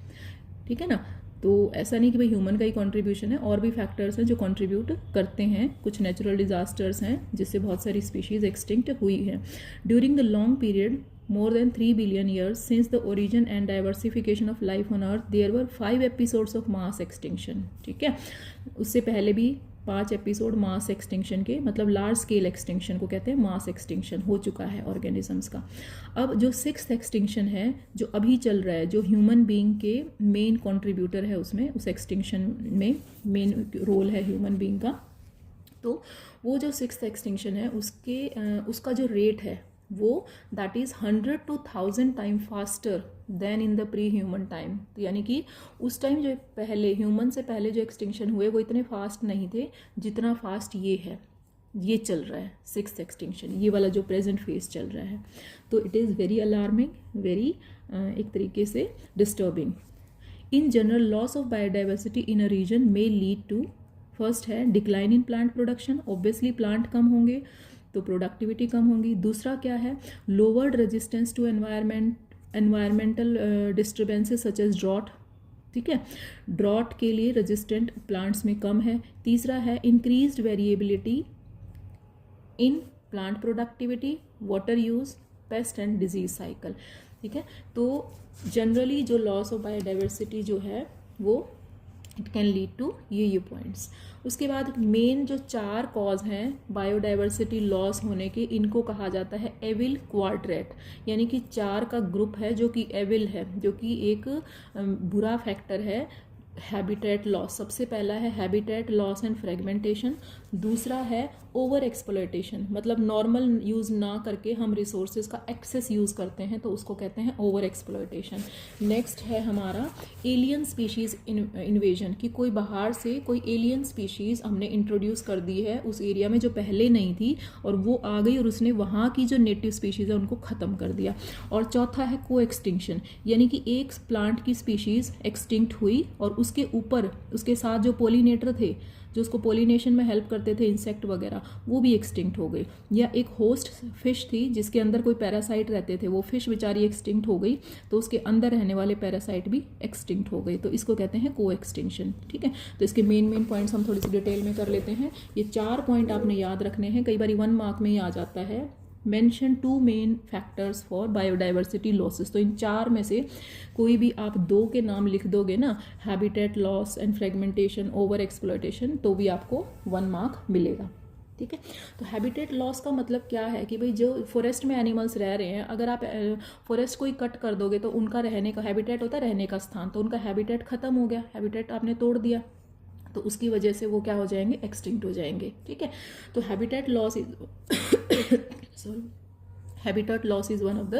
ठीक है ना। तो ऐसा नहीं कि भाई ह्यूमन का ही कंट्रीब्यूशन है, और भी फैक्टर्स हैं जो कंट्रीब्यूट करते हैं। कुछ नेचुरल डिजास्टर्स हैं जिससे बहुत सारी स्पीशीज़ एक्सटिंक्ट हुई हैं। During the long period more than 3 billion years since the origin and diversification of life on earth there were 5 episodes of mass extinction, ठीक है। उससे पहले भी 5 एपिसोड मास एक्सटिंक्शन के, मतलब लार्ज स्केल एक्सटिंक्शन को कहते हैं मास एक्सटिंक्शन हो चुका है ऑर्गेनिजम्स का। अब जो 6th एक्सटिंक्शन है जो अभी चल रहा है, जो ह्यूमन बीइंग के मेन कंट्रीब्यूटर है उसमें, उस एक्सटिंक्शन में मेन रोल है ह्यूमन बीइंग का। तो वो जो 6th एक्सटिंक्शन है उसका जो रेट है वो that is 100 to 1000 time faster then in the pre human time. तो यानी कि उस टाइम जो पहले ह्यूमन से पहले जो एक्सटिंक्शन हुए वो इतने फास्ट नहीं थे जितना फास्ट ये है, ये चल रहा है 6th एक्सटिंक्शन, ये वाला जो प्रेजेंट फेज चल रहा है। तो it is very alarming, very एक तरीके से disturbing. In general loss of biodiversity in a region may lead to, first है decline in plant production, obviously plant कम होंगे तो प्रोडक्टिविटी कम होगी। दूसरा क्या है, lowered resistance to environmental disturbances such as drought, ठीक है, ड्रॉट के लिए रेजिस्टेंट प्लांट्स में कम है। तीसरा है increased variability in plant productivity, water use, paste and disease cycle, ठीक है। तो जनरली जो लॉस ऑफ बायोडाइवर्सिटी जो है वो इट कैन लीड टू ये पॉइंट्स। उसके बाद मेन जो 4 कॉज हैं बायोडाइवर्सिटी लॉस होने के, इनको कहा जाता है एविल क्वाड्रेट, यानी कि 4 का ग्रुप है जो कि एविल है, जो कि एक बुरा फैक्टर है हैबिटेट लॉस। सबसे पहला है हैबिटेट लॉस एंड फ्रेगमेंटेशन, दूसरा है ओवर एक्सप्लॉयटेशन, मतलब नॉर्मल यूज़ ना करके हम रिसोर्सेज का एक्सेस यूज़ करते हैं तो उसको कहते हैं ओवर एक्सप्लॉयटेशन। नेक्स्ट है हमारा एलियन स्पीशीज़ इन्वेजन, कि कोई बाहर से कोई एलियन स्पीशीज़ हमने इंट्रोड्यूस कर दी है उस एरिया में जो पहले नहीं थी, और वो आ गई और उसने वहाँ की जो नेटिव स्पीशीज़ है उनको ख़त्म कर दिया। और चौथा है को एक्सटिंक्शन, यानी कि एक प्लांट की स्पीशीज़ एक्सटिंक्ट हुई और उसके ऊपर उसके साथ जो पोलिनेटर थे, जो उसको पोलिनेशन में हेल्प करते थे, इंसेक्ट वगैरह, वो भी एक्सटिंक्ट हो गई। या एक होस्ट फिश थी जिसके अंदर कोई पैरासाइट रहते थे, वो फिश बेचारी एक्सटिंक्ट हो गई तो उसके अंदर रहने वाले पैरासाइट भी एक्सटिंक्ट हो गए, तो इसको कहते हैं को एक्सटिंक्शन, ठीक है। तो इसके मेन पॉइंट्स हम थोड़ी सी डिटेल में कर लेते हैं। ये 4 पॉइंट आपने याद रखने हैं, कई बार 1 मार्क में ही आ जाता है। Mention 2 main factors for biodiversity losses, तो इन 4 में से कोई भी आप 2 के नाम लिख दोगे ना, habitat loss and fragmentation, over exploitation, तो भी आपको 1 मार्क मिलेगा, ठीक है। तो हैबिटेट लॉस का मतलब क्या है कि भाई जो फॉरेस्ट में एनिमल्स रह रहे हैं, अगर आप फॉरेस्ट को ही कट कर दोगे तो उनका रहने का हैबिटेट होता है रहने का स्थान, तो उनका हैबिटेट खत्म हो गया, हैबिटेट आपने तोड़ दिया, तो उसकी वजह से वो क्या हो जाएंगे, एक्सटिंक्ट हो जाएंगे, ठीक है। तो habitat loss is habitat loss is one of the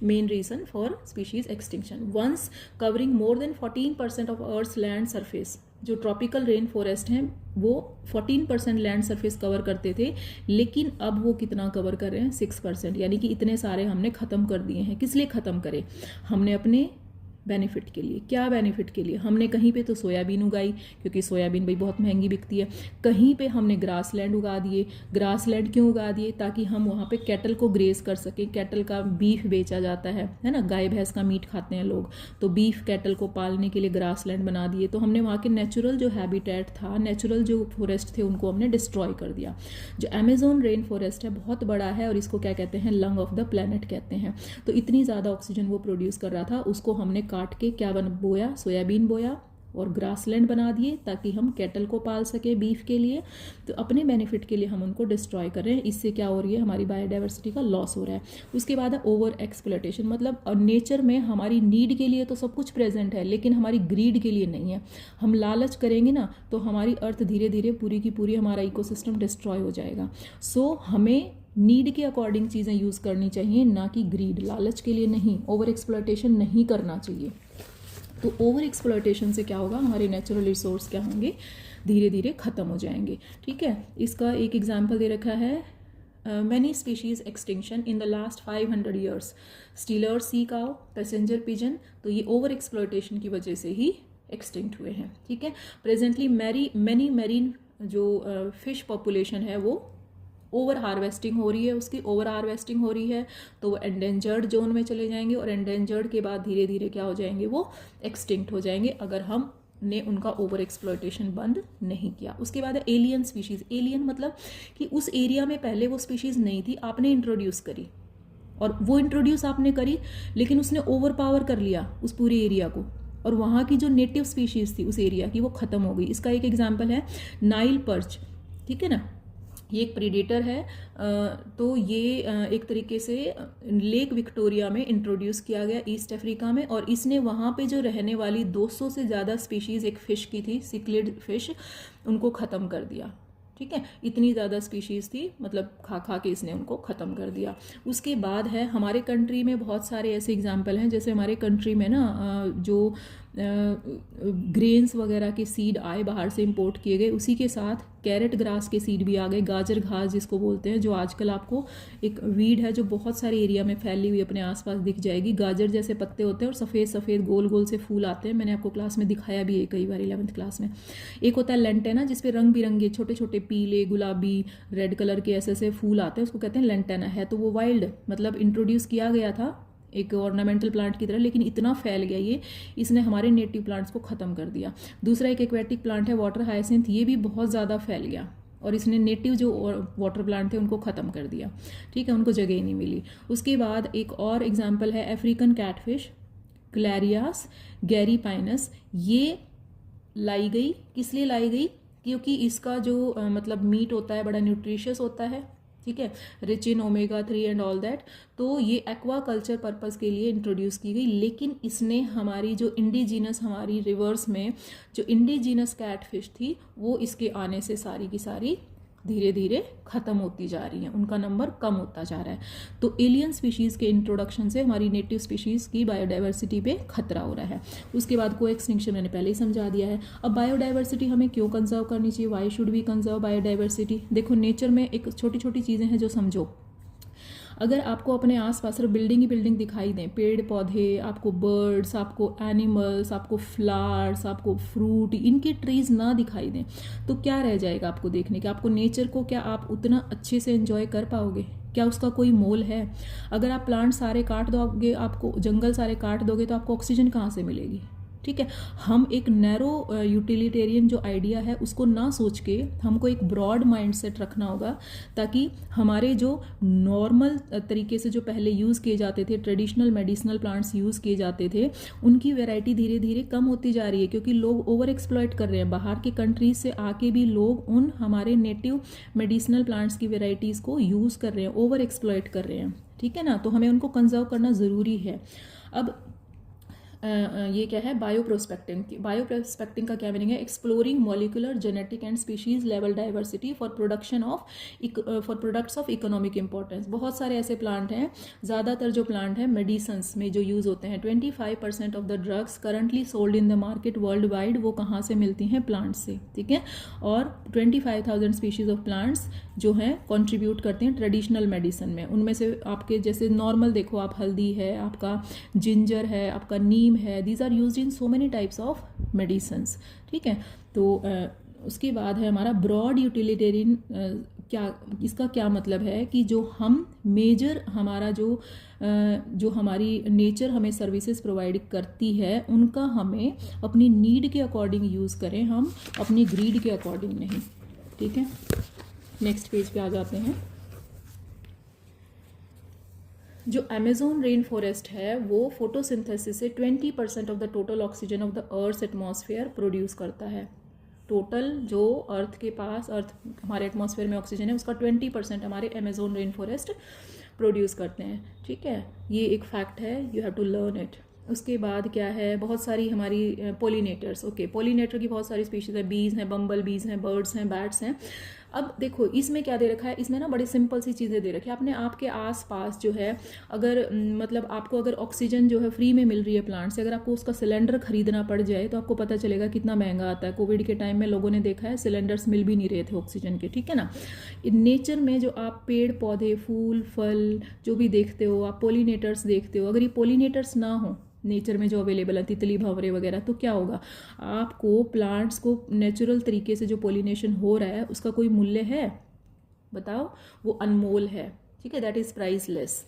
main reason for species extinction. Once covering more than 14% of Earth's land surface, जो ट्रॉपिकल रेन फॉरेस्ट हैं वो 14% लैंड सरफेस कवर करते थे, लेकिन अब वो कितना कवर कर रहे हैं, 6%, यानी कि इतने सारे हमने ख़त्म कर दिए हैं। किस लिए ख़त्म करे, हमने अपने बेनिफिट के लिए। क्या बेनिफिट के लिए, हमने कहीं पे तो सोयाबीन उगाई क्योंकि सोयाबीन भाई बहुत महंगी बिकती है, कहीं पे हमने ग्रास लैंड उगा दिए। ग्रास लैंड क्यों उगा दिए, ताकि हम वहाँ पे कैटल को ग्रेज कर सकें, कैटल का बीफ बेचा जाता है ना, गाय भैंस का मीट खाते हैं लोग, तो बीफ कैटल को पालने के लिए ग्रास लैंड बना दिए। तो हमने वहाँ के नेचुरल जो हैबिटेट था, नेचुरल जो फॉरेस्ट थे, उनको हमने डिस्ट्रॉय कर दिया। जो अमेजोन रेन फॉरेस्ट है बहुत बड़ा है और इसको क्या कहते हैं, लंग ऑफ द प्लेनेट कहते हैं। तो इतनी ज़्यादा ऑक्सीजन वो प्रोड्यूस कर रहा था, उसको हमने काट के क्या बोया, सोयाबीन बोया और ग्रासलैंड बना दिए ताकि हम कैटल को पाल सके बीफ के लिए। तो अपने बेनिफिट के लिए हम उनको डिस्ट्रॉय कर रहे हैं, इससे क्या हो रही है, हमारी बायोडाइवर्सिटी का लॉस हो रहा है। उसके बाद है ओवर एक्सप्लॉयटेशन, मतलब नेचर में हमारी नीड के लिए तो सब कुछ प्रेजेंट है लेकिन हमारी ग्रीड के लिए नहीं है। हम लालच करेंगे ना तो हमारी अर्थ धीरे धीरे पूरी की पूरी हमारा इकोसिस्टम डिस्ट्रॉय हो जाएगा। सो हमें नीड के अकॉर्डिंग चीज़ें यूज़ करनी चाहिए, ना कि ग्रीड, लालच के लिए नहीं, ओवर एक्सप्लॉयटेशन नहीं करना चाहिए। तो ओवर एक्सप्लॉयटेशन से क्या होगा, हमारे नेचुरल रिसोर्स क्या होंगे, धीरे धीरे ख़त्म हो जाएंगे। ठीक है, इसका एक एग्जाम्पल दे रखा है, many species extinction in the last 500 years, stealer sea cow, passenger pigeon. तो ये ओवर एक्सप्लॉयटेशन की वजह से ही एक्सटिंक्ट हुए हैं। ठीक है, प्रेजेंटली मैनी मैरीन जो फिश पॉपुलेशन है वो ओवर हार्वेस्टिंग हो रही है, उसकी ओवर हार्वेस्टिंग हो रही है, तो वो एंडेंजर्ड जोन में चले जाएंगे, और एंडेंजर्ड के बाद धीरे धीरे क्या हो जाएंगे, वो एक्सटिंक्ट हो जाएंगे अगर हम ने उनका ओवर एक्सप्लॉयटेशन बंद नहीं किया। उसके बाद है एलियन स्पीशीज़। एलियन मतलब कि उस एरिया में पहले वो स्पीशीज़ नहीं थी, आपने इंट्रोड्यूस करी, और वो इंट्रोड्यूस आपने करी लेकिन उसने ओवर पावर कर लिया उस पूरे एरिया को, और वहाँ की जो नेटिव स्पीशीज़ थी उस एरिया की वो ख़त्म हो गई। इसका एक एग्जाम्पल है नाइल पर्च। ठीक है ना, ये एक प्रीडेटर है। तो ये एक तरीके से लेक विक्टोरिया में इंट्रोड्यूस किया गया ईस्ट अफ्रीका में, और इसने वहाँ पे जो रहने वाली 200 से ज़्यादा स्पीशीज़ एक फ़िश की थी, सिक्लिड फिश, उनको ख़त्म कर दिया। ठीक है, इतनी ज़्यादा स्पीशीज़ थी, मतलब खा खा के इसने उनको ख़त्म कर दिया। उसके बाद है हमारे कंट्री में बहुत सारे ऐसे एग्जाम्पल हैं, जैसे हमारे कंट्री में ना जो ग्रेन्स वगैरह के सीड आए बाहर से इंपोर्ट किए गए, उसी के साथ कैरेट ग्रास के सीड भी आ गए, गाजर घास जिसको बोलते हैं, जो आजकल आपको एक वीड है जो बहुत सारे एरिया में फैली हुई अपने आसपास दिख जाएगी। गाजर जैसे पत्ते होते हैं और सफ़ेद सफ़ेद गोल गोल से फूल आते हैं, मैंने आपको क्लास में दिखाया भी है कई बार 11th क्लास में। एक होता है लेंटेना जिसपे रंग बिरंगे छोटे छोटे पीले, गुलाबी, रेड कलर के ऐसे ऐसे फूल आते हैं, उसको कहते हैं लेंटेना। है तो वो वाइल्ड, मतलब इंट्रोड्यूस किया गया था एक ऑर्नामेंटल प्लांट की तरह, लेकिन इतना फैल गया ये, इसने हमारे नेटिव प्लांट्स को ख़त्म कर दिया। दूसरा एक एक्वेटिक प्लांट है वाटर हाइसिंथ, ये भी बहुत ज़्यादा फैल गया और इसने नेटिव जो वाटर प्लांट थे उनको ख़त्म कर दिया। ठीक है, उनको जगह ही नहीं मिली। उसके बाद एक और एग्जाम्पल है अफ्रीकन कैटफिश, क्लैरियास गैरीपाइनस। ये लाई गई, किस लिए लाई गई, क्योंकि इसका जो मतलब मीट होता है बड़ा न्यूट्रिशियस होता है। ठीक है, rich in omega 3 and all that. तो ये एक्वा कल्चर पर्पज़ के लिए इंट्रोड्यूस की गई, लेकिन इसने हमारी जो इंडिजीनस, हमारी रिवर्स में जो इंडिजीनस कैटफिश थी, वो इसके आने से सारी की सारी धीरे धीरे ख़त्म होती जा रही हैं, उनका नंबर कम होता जा रहा है। तो एलियन स्पीशीज़ के इंट्रोडक्शन से हमारी नेटिव स्पीशीज़ की बायोडाइवर्सिटी पे खतरा हो रहा है। उसके बाद को एक्सटिंक्शन मैंने पहले ही समझा दिया है। अब बायोडाइवर्सिटी हमें क्यों कंजर्व करनी चाहिए, why should we conserve biodiversity. देखो, नेचर में एक छोटी छोटी चीज़ें हैं जो समझो। अगर आपको अपने आसपास सिर्फ बिल्डिंग ही बिल्डिंग दिखाई दें, पेड़ पौधे, आपको बर्ड्स, आपको एनिमल्स, आपको फ्लावर्स, आपको फ्रूट, इनके ट्रीज ना दिखाई दें, तो क्या रह जाएगा आपको देखने के। आपको नेचर को क्या आप उतना अच्छे से एंजॉय कर पाओगे, क्या उसका कोई मोल है। अगर आप प्लांट सारे काट दोगे, आपको जंगल सारे काट दोगे, तो आपको ऑक्सीजन कहाँ से मिलेगी। ठीक है, हम एक नैरो यूटिलिटेरियन जो आइडिया है उसको ना सोच के हमको एक ब्रॉड माइंडसेट रखना होगा, ताकि हमारे जो नॉर्मल तरीके से जो पहले यूज़ किए जाते थे, ट्रेडिशनल मेडिसिनल प्लांट्स यूज़ किए जाते थे, उनकी वैरायटी धीरे धीरे कम होती जा रही है, क्योंकि लोग ओवर एक्सप्लॉइट कर रहे हैं। बाहर के कंट्रीज से आके भी लोग उन हमारे नेटिव मेडिसिनल प्लांट्स की वैरायटीज़ को यूज़ कर रहे हैं, ओवर एक्सप्लॉइट कर रहे हैं। ठीक है ना, तो हमें उनको कंजर्व करना ज़रूरी है। अब ये क्या है, बायोप्रोस्पेक्टिंग। बायोप्रोस्पेक्टिंग का क्या मीनिंग है, exploring molecular, genetic and species level diversity for production of for products of economic importance. बहुत सारे ऐसे प्लांट हैं, ज़्यादातर जो प्लांट हैं मेडिसन्स में जो यूज़ होते हैं। 25% of the drugs currently sold in the market world wide वो कहाँ से मिलती हैं, प्लांट्स से। ठीक है, और 25,000 स्पीशीज़ ऑफ प्लांट्स जो हैं कॉन्ट्रीब्यूट करते हैं ट्रेडिशनल मेडिसन में। उनमें से आपके जैसे नॉर्मल देखो, आप हल्दी है, आपका जिंजर है, आपका नीम है, these are used in so many types of medicines. ठीक है, तो उसके बाद है हमारा ब्रॉड यूटिलिटेरियन। क्या इसका क्या मतलब है कि जो हम मेजर हमारा जो हमारी नेचर हमें सर्विसेज प्रोवाइड करती है, उनका हमें अपनी नीड के अकॉर्डिंग यूज़ करें, हम अपनी ग्रीड के अकॉर्डिंग नहीं। ठीक है, नेक्स्ट पेज पे आ जाते हैं। जो अमेजोन रेन फॉरेस्ट है वो फोटोसिंथेसिस से 20% of the total oxygen of the earth atmosphere produce करता है। टोटल जो अर्थ के पास, अर्थ हमारे एटमॉस्फेयर में ऑक्सीजन है, उसका 20% हमारे अमेजोन रेन फॉरेस्ट प्रोड्यूस करते हैं। ठीक है, ये एक फैक्ट है, यू हैव टू लर्न इट। उसके बाद क्या है, बहुत सारी हमारी पोलिनेटर्स। ओके, पोलिनेटर की बहुत सारी स्पीशीज़ है, बीज हैं, बम्बल बीज हैं, बर्ड्स हैं, बैट्स हैं। अब देखो इसमें क्या दे रखा है, इसमें ना बड़ी सिंपल सी चीज़ें दे रखी है। अपने आपके आसपास जो है अगर मतलब आपको अगर ऑक्सीजन जो है फ्री में मिल रही है प्लांट से, अगर आपको उसका सिलेंडर खरीदना पड़ जाए तो आपको पता चलेगा कितना महंगा आता है। कोविड के टाइम में लोगों ने देखा है सिलेंडर्स मिल भी नहीं रहे थे ऑक्सीजन के, ठीक है ना। नेचर में जो आप पेड़ पौधे फूल फल जो भी देखते हो, आप पोलिनेटर्स देखते हो, अगर ये पोलिनेटर्स ना हो नेचर में जो अवेलेबल है, तितली भंवरे वगैरह, तो क्या होगा, आपको प्लांट्स को नेचुरल तरीके से जो पोलिनेशन हो रहा है उसका कोई मूल्य है, बताओ, वो अनमोल है, ठीक है, दैट इज़ प्राइसलेस।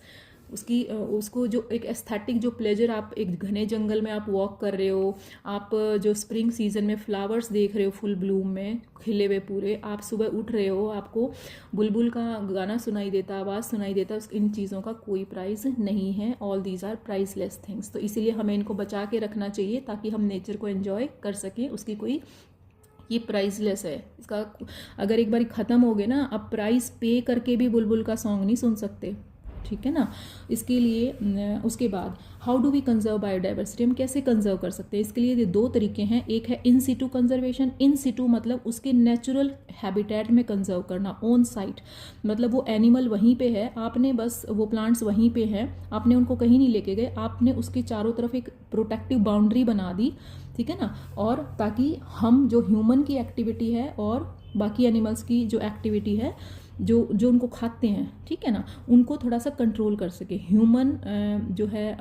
उसको जो एक एस्थेटिक जो प्लेजर, आप एक घने जंगल में आप वॉक कर रहे हो, आप जो स्प्रिंग सीजन में फ्लावर्स देख रहे हो फुल ब्लूम में खिले हुए पूरे, आप सुबह उठ रहे हो, आपको बुलबुल का गाना सुनाई देता, आवाज़ सुनाई देता, इन चीज़ों का कोई प्राइस नहीं है। All these are priceless things. तो इसीलिए हमें इनको बचा के रखना चाहिए ताकि हम नेचर को एंजॉय कर सकें। उसकी कोई, ये प्राइसलेस है, इसका अगर एक बार ख़त्म हो गए ना, आप प्राइस पे करके भी बुलबुल का सॉन्ग नहीं सुन सकते, ठीक है ना। इसके लिए उसके बाद how do we conserve biodiversity, हम कैसे कंजर्व कर सकते हैं, इसके लिए दो तरीके हैं। एक है इन सिटू कंजर्वेशन। इन सिटू मतलब उसके नेचुरल हैबिटेट में कंजर्व करना, ऑन साइट, मतलब वो एनिमल वहीं पे है, आपने बस वो प्लांट्स वहीं पे हैं, आपने उनको कहीं नहीं लेके गए, आपने उसके चारों तरफ एक प्रोटेक्टिव बाउंड्री बना दी, ठीक है ना। और ताकि हम जो ह्यूमन की एक्टिविटी है और बाकी एनिमल्स की जो एक्टिविटी है, जो उनको खाते हैं, ठीक है ना, उनको थोड़ा सा कंट्रोल कर सके। ह्यूमन जो है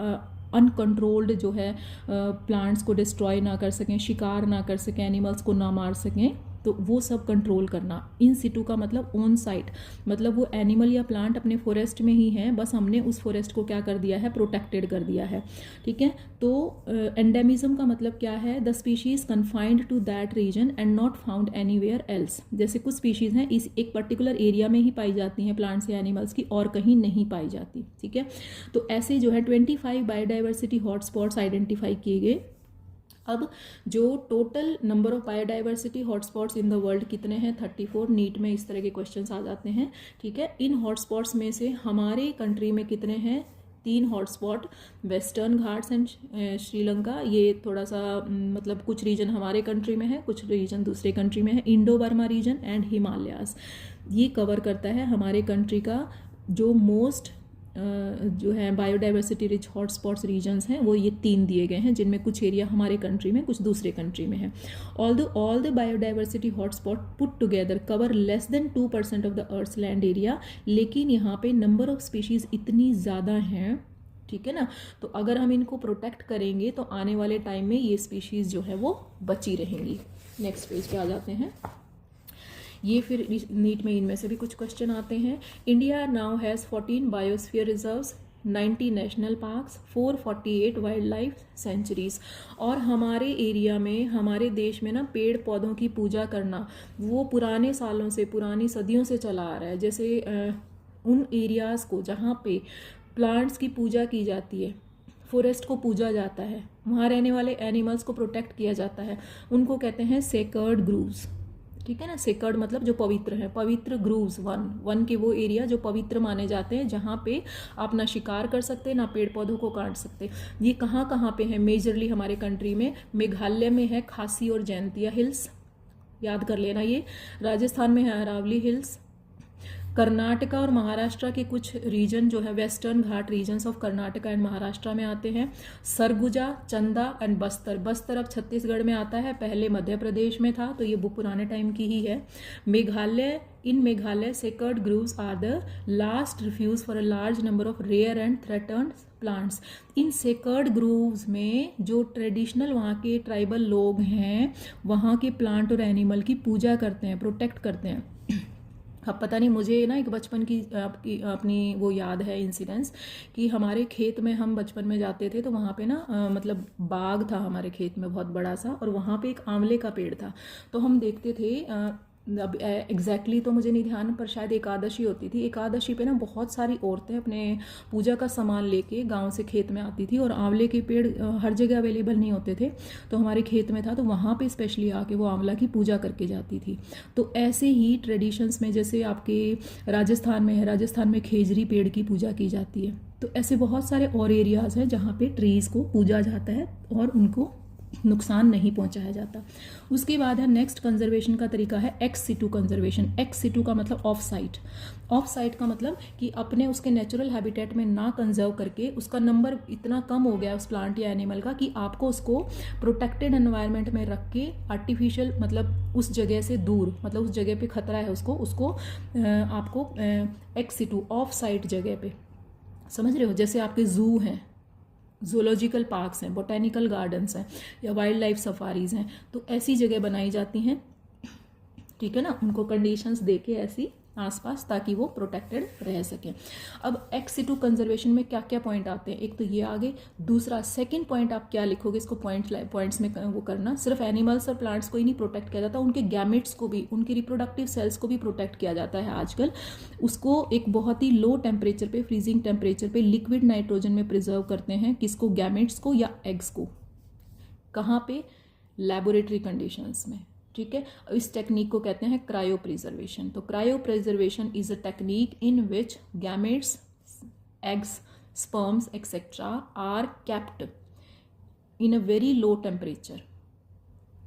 अनकंट्रोल्ड जो है प्लांट्स को डिस्ट्रॉय ना कर सकें, शिकार ना कर सकें, एनिमल्स को ना मार सकें, तो वो सब कंट्रोल करना। इन सिटू का मतलब ऑन साइट, मतलब वो एनिमल या प्लांट अपने फॉरेस्ट में ही है, बस हमने उस फॉरेस्ट को क्या कर दिया है, प्रोटेक्टेड कर दिया है, ठीक है। तो एंडेमिज्म का मतलब क्या है, the species confined to that region and not found anywhere else. जैसे कुछ स्पीशीज हैं इस एक पर्टिकुलर एरिया में ही पाई जाती हैं प्लांट्स या एनिमल्स की, और कहीं नहीं पाई जाती, ठीक है। तो ऐसे जो है 25 बायोडाइवर्सिटी हॉटस्पॉट्स आइडेंटिफाई किए गए। अब जो total number of biodiversity hotspots in the world कितने हैं, 34। नीट में इस तरह के क्वेश्चंस आ जाते हैं, ठीक है। इन हॉटस्पॉट्स में से हमारे कंट्री में कितने हैं, 3 hotspot, western Ghats and Sri Lanka, ये थोड़ा सा मतलब कुछ रीजन हमारे कंट्री में है, कुछ रीजन दूसरे कंट्री में है, Indo Burma region and Himalayas, ये कवर करता है हमारे कंट्री का जो मोस्ट जो है बायोडाइवर्सिटी रिच हॉटस्पॉट्स रीजन्स हैं, वो ये 3 दिए गए हैं, जिनमें कुछ एरिया हमारे कंट्री में, कुछ दूसरे कंट्री में है। All the biodiversity hotspot put together cover less than 2% of the earth's land area, लेकिन यहाँ पे नंबर ऑफ स्पीशीज़ इतनी ज़्यादा हैं, ठीक है ना। तो अगर हम इनको प्रोटेक्ट करेंगे तो आने वाले टाइम में ये स्पीशीज़ जो है वो बची रहेंगी। नेक्स्ट पेज पे आ जाते हैं। ये फिर नीट में इनमें से भी कुछ क्वेश्चन आते हैं। India now has 14 biosphere reserves, 90 national parks, 448 wild life sanctuaries. और हमारे एरिया में, हमारे देश में ना पेड़ पौधों की पूजा करना वो पुराने सालों से, पुरानी सदियों से चला आ रहा है। जैसे उन एरियाज़ को जहाँ पे प्लांट्स की पूजा की जाती है, फॉरेस्ट को पूजा जाता है, वहाँ रहने वाले एनिमल्स को प्रोटेक्ट किया जाता है, उनको कहते हैं सेक्रेड ग्रूव्स, ठीक है ना। सेक्रेड मतलब जो पवित्र है, पवित्र ग्रूव्स, वन के वो एरिया जो पवित्र माने जाते हैं, जहाँ पे आप ना शिकार कर सकते ना पेड़ पौधों को काट सकते। ये कहाँ पे है, मेजरली हमारे कंट्री में मेघालय में है खासी और जैंतिया हिल्स, याद कर लेना ये। राजस्थान में है अरावली हिल्स। कर्नाटका और महाराष्ट्र के कुछ रीजन जो है, western Ghat regions of Karnataka and Maharashtra में आते हैं। सरगुजा, चंदा एंड बस्तर। बस्तर अब छत्तीसगढ़ में आता है, पहले मध्य प्रदेश में था, तो ये वो पुराने टाइम की ही है। Meghalaya, in Meghalaya sacred groves are the last refuge for a large number of rare and threatened plants. In sacred groves में जो ट्रेडिशनल वहाँ के ट्राइबल लोग हैं, वहाँ के प्लांट और एनिमल की पूजा करते हैं, प्रोटेक्ट करते हैं। अब पता नहीं, मुझे ना एक बचपन की अपनी वो याद है इंसिडेंस कि हमारे खेत में हम बचपन में जाते थे, तो वहाँ पे ना मतलब बाग था हमारे खेत में बहुत बड़ा सा, और वहाँ पे एक आंवले का पेड़ था। तो हम देखते थे, अब एग्जैक्टली तो मुझे नहीं ध्यान, पर शायद एकादशी होती थी, एकादशी पे ना बहुत सारी औरतें अपने पूजा का सामान लेके गांव से खेत में आती थी, और आंवले के पेड़ हर जगह अवेलेबल नहीं होते थे, तो हमारे खेत में था, तो वहाँ पे स्पेशली आके वो आंवला की पूजा करके जाती थी। तो ऐसे ही ट्रेडिशंस में, जैसे आपके राजस्थान में है, राजस्थान में खेजरी पेड़ की पूजा की जाती है। तो ऐसे बहुत सारे और एरियाज़ हैं जहाँ पे ट्रीज़ को पूजा जाता है और उनको नुकसान नहीं पहुंचाया जाता। उसके बाद है नेक्स्ट कंजर्वेशन का तरीका है ex situ conservation. Ex situ का मतलब ऑफ साइट। ऑफ साइट का मतलब कि अपने उसके नेचुरल हैबिटेट में ना कंजर्व करके उसका नंबर इतना कम हो गया उस प्लांट या एनिमल का कि आपको उसको प्रोटेक्टेड एनवायरनमेंट में रख के आर्टिफिशियल मतलब उस जगह से दूर, मतलब उस जगह पे खतरा है उसको आपको एक्स सिटू ऑफ साइट जगह पे, समझ रहे हो, जैसे आपके जू हैं, ज़ूलॉजिकल पार्क्स हैं, बोटेनिकल गार्डन्स हैं या वाइल्ड लाइफ सफारीज़ हैं, तो ऐसी जगह बनाई जाती हैं, ठीक है ना, उनको कंडीशंस दे के ऐसी आसपास, ताकि वो प्रोटेक्टेड रह सकें। अब एक्स सिटू कंजर्वेशन में क्या क्या पॉइंट आते हैं, एक तो ये आगे, दूसरा सेकंड पॉइंट आप क्या लिखोगे, इसको पॉइंट्स में वो करना, सिर्फ एनिमल्स और प्लांट्स को ही नहीं प्रोटेक्ट किया जाता, उनके गैमेट्स को भी, उनकी रिप्रोडक्टिव सेल्स को भी प्रोटेक्ट किया जाता है आजकल। उसको एक बहुत ही लो टेम्परेचर पे, फ्रीजिंग टेम्परेचर पे लिक्विड नाइट्रोजन में प्रिजर्व करते हैं, किसको, गैमेट्स को या एग्स को। कहाँ पे, लेबोरेटरी कंडीशंस में, ठीक है। इस टेक्निक को कहते हैं क्रायो प्रिजर्वेशन। तो cryopreservation is a technique in which gametes, eggs, sperms etcetera are kept in a very low temperature,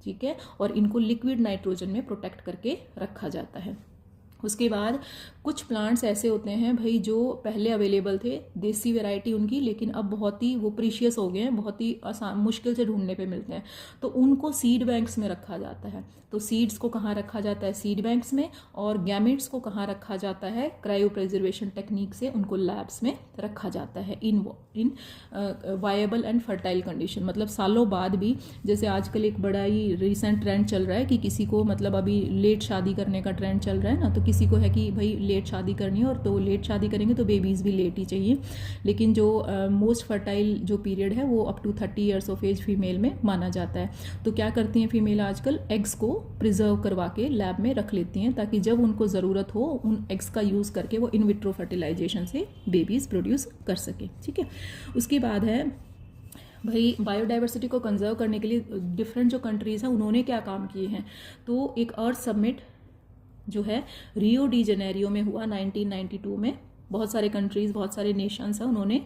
ठीक है, और इनको लिक्विड नाइट्रोजन में प्रोटेक्ट करके रखा जाता है। उसके बाद कुछ प्लांट्स ऐसे होते हैं भाई जो पहले अवेलेबल थे, देसी वैरायटी उनकी, लेकिन अब बहुत ही वो प्रीशियस हो गए हैं, बहुत ही आसान, मुश्किल से ढूंढने पे मिलते हैं, तो उनको सीड बैंक्स में रखा जाता है। तो सीड्स को कहाँ रखा जाता है, सीड बैंक्स में, और गैमेट्स को कहाँ रखा जाता है, क्रायो प्रिजर्वेशन टेक्निक से उनको लैब्स में रखा जाता है इन वायबल एंड फर्टाइल कंडीशन। मतलब सालों बाद भी, जैसे आजकल एक बड़ा ही रिसेंट ट्रेंड चल रहा है कि किसी को मतलब अभी लेट शादी करने का ट्रेंड चल रहा है ना, तो किसी को है कि भाई लेट शादी करनी है, और तो लेट शादी करेंगे तो बेबीज़ भी लेट ही चाहिए, लेकिन जो मोस्ट फर्टाइल जो पीरियड है वो up to 30 years of age female में माना जाता है। तो क्या करती हैं फीमेल आजकल, एग्स को प्रिजर्व करवा के लैब में रख लेती हैं, ताकि जब उनको ज़रूरत हो उन एग्स का यूज़ करके वो इन विट्रो फर्टिलाइजेशन से बेबीज़ प्रोड्यूस कर सके, ठीक है। उसके बाद है भाई बायोडाइवर्सिटी को कंजर्व करने के लिए डिफरेंट जो कंट्रीज़ हैं उन्होंने क्या काम किए हैं। तो एक अर्थ समिट जो है रियो डी जेनेरियो में हुआ 1992 में, बहुत सारे कंट्रीज़, बहुत सारे नेशंस हैं, उन्होंने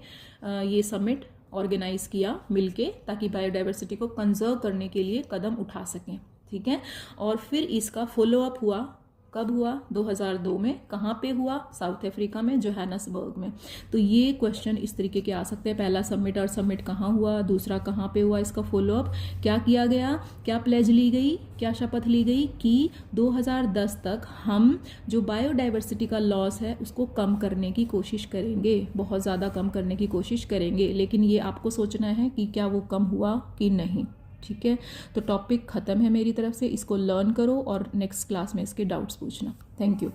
ये समिट ऑर्गेनाइज किया मिलके, ताकि बायोडाइवर्सिटी को कंजर्व करने के लिए कदम उठा सकें, ठीक है। और फिर इसका फॉलोअप हुआ, कब हुआ, 2002 में। कहाँ पे हुआ, साउथ अफ्रीका में, जोहान्सबर्ग में। तो ये क्वेश्चन इस तरीके के आ सकते हैं, पहला समिट और समिट कहाँ हुआ, दूसरा कहाँ पे हुआ, इसका फॉलोअप क्या किया गया, क्या प्लेज ली गई, क्या शपथ ली गई कि 2010 तक हम जो बायोडाइवर्सिटी का लॉस है उसको कम करने की कोशिश करेंगे, बहुत ज़्यादा कम करने की कोशिश करेंगे, लेकिन ये आपको सोचना है कि क्या वो कम हुआ कि नहीं, ठीक है। तो टॉपिक ख़त्म है मेरी तरफ से, इसको लर्न करो और नेक्स्ट क्लास में इसके डाउट्स पूछना। Thank you.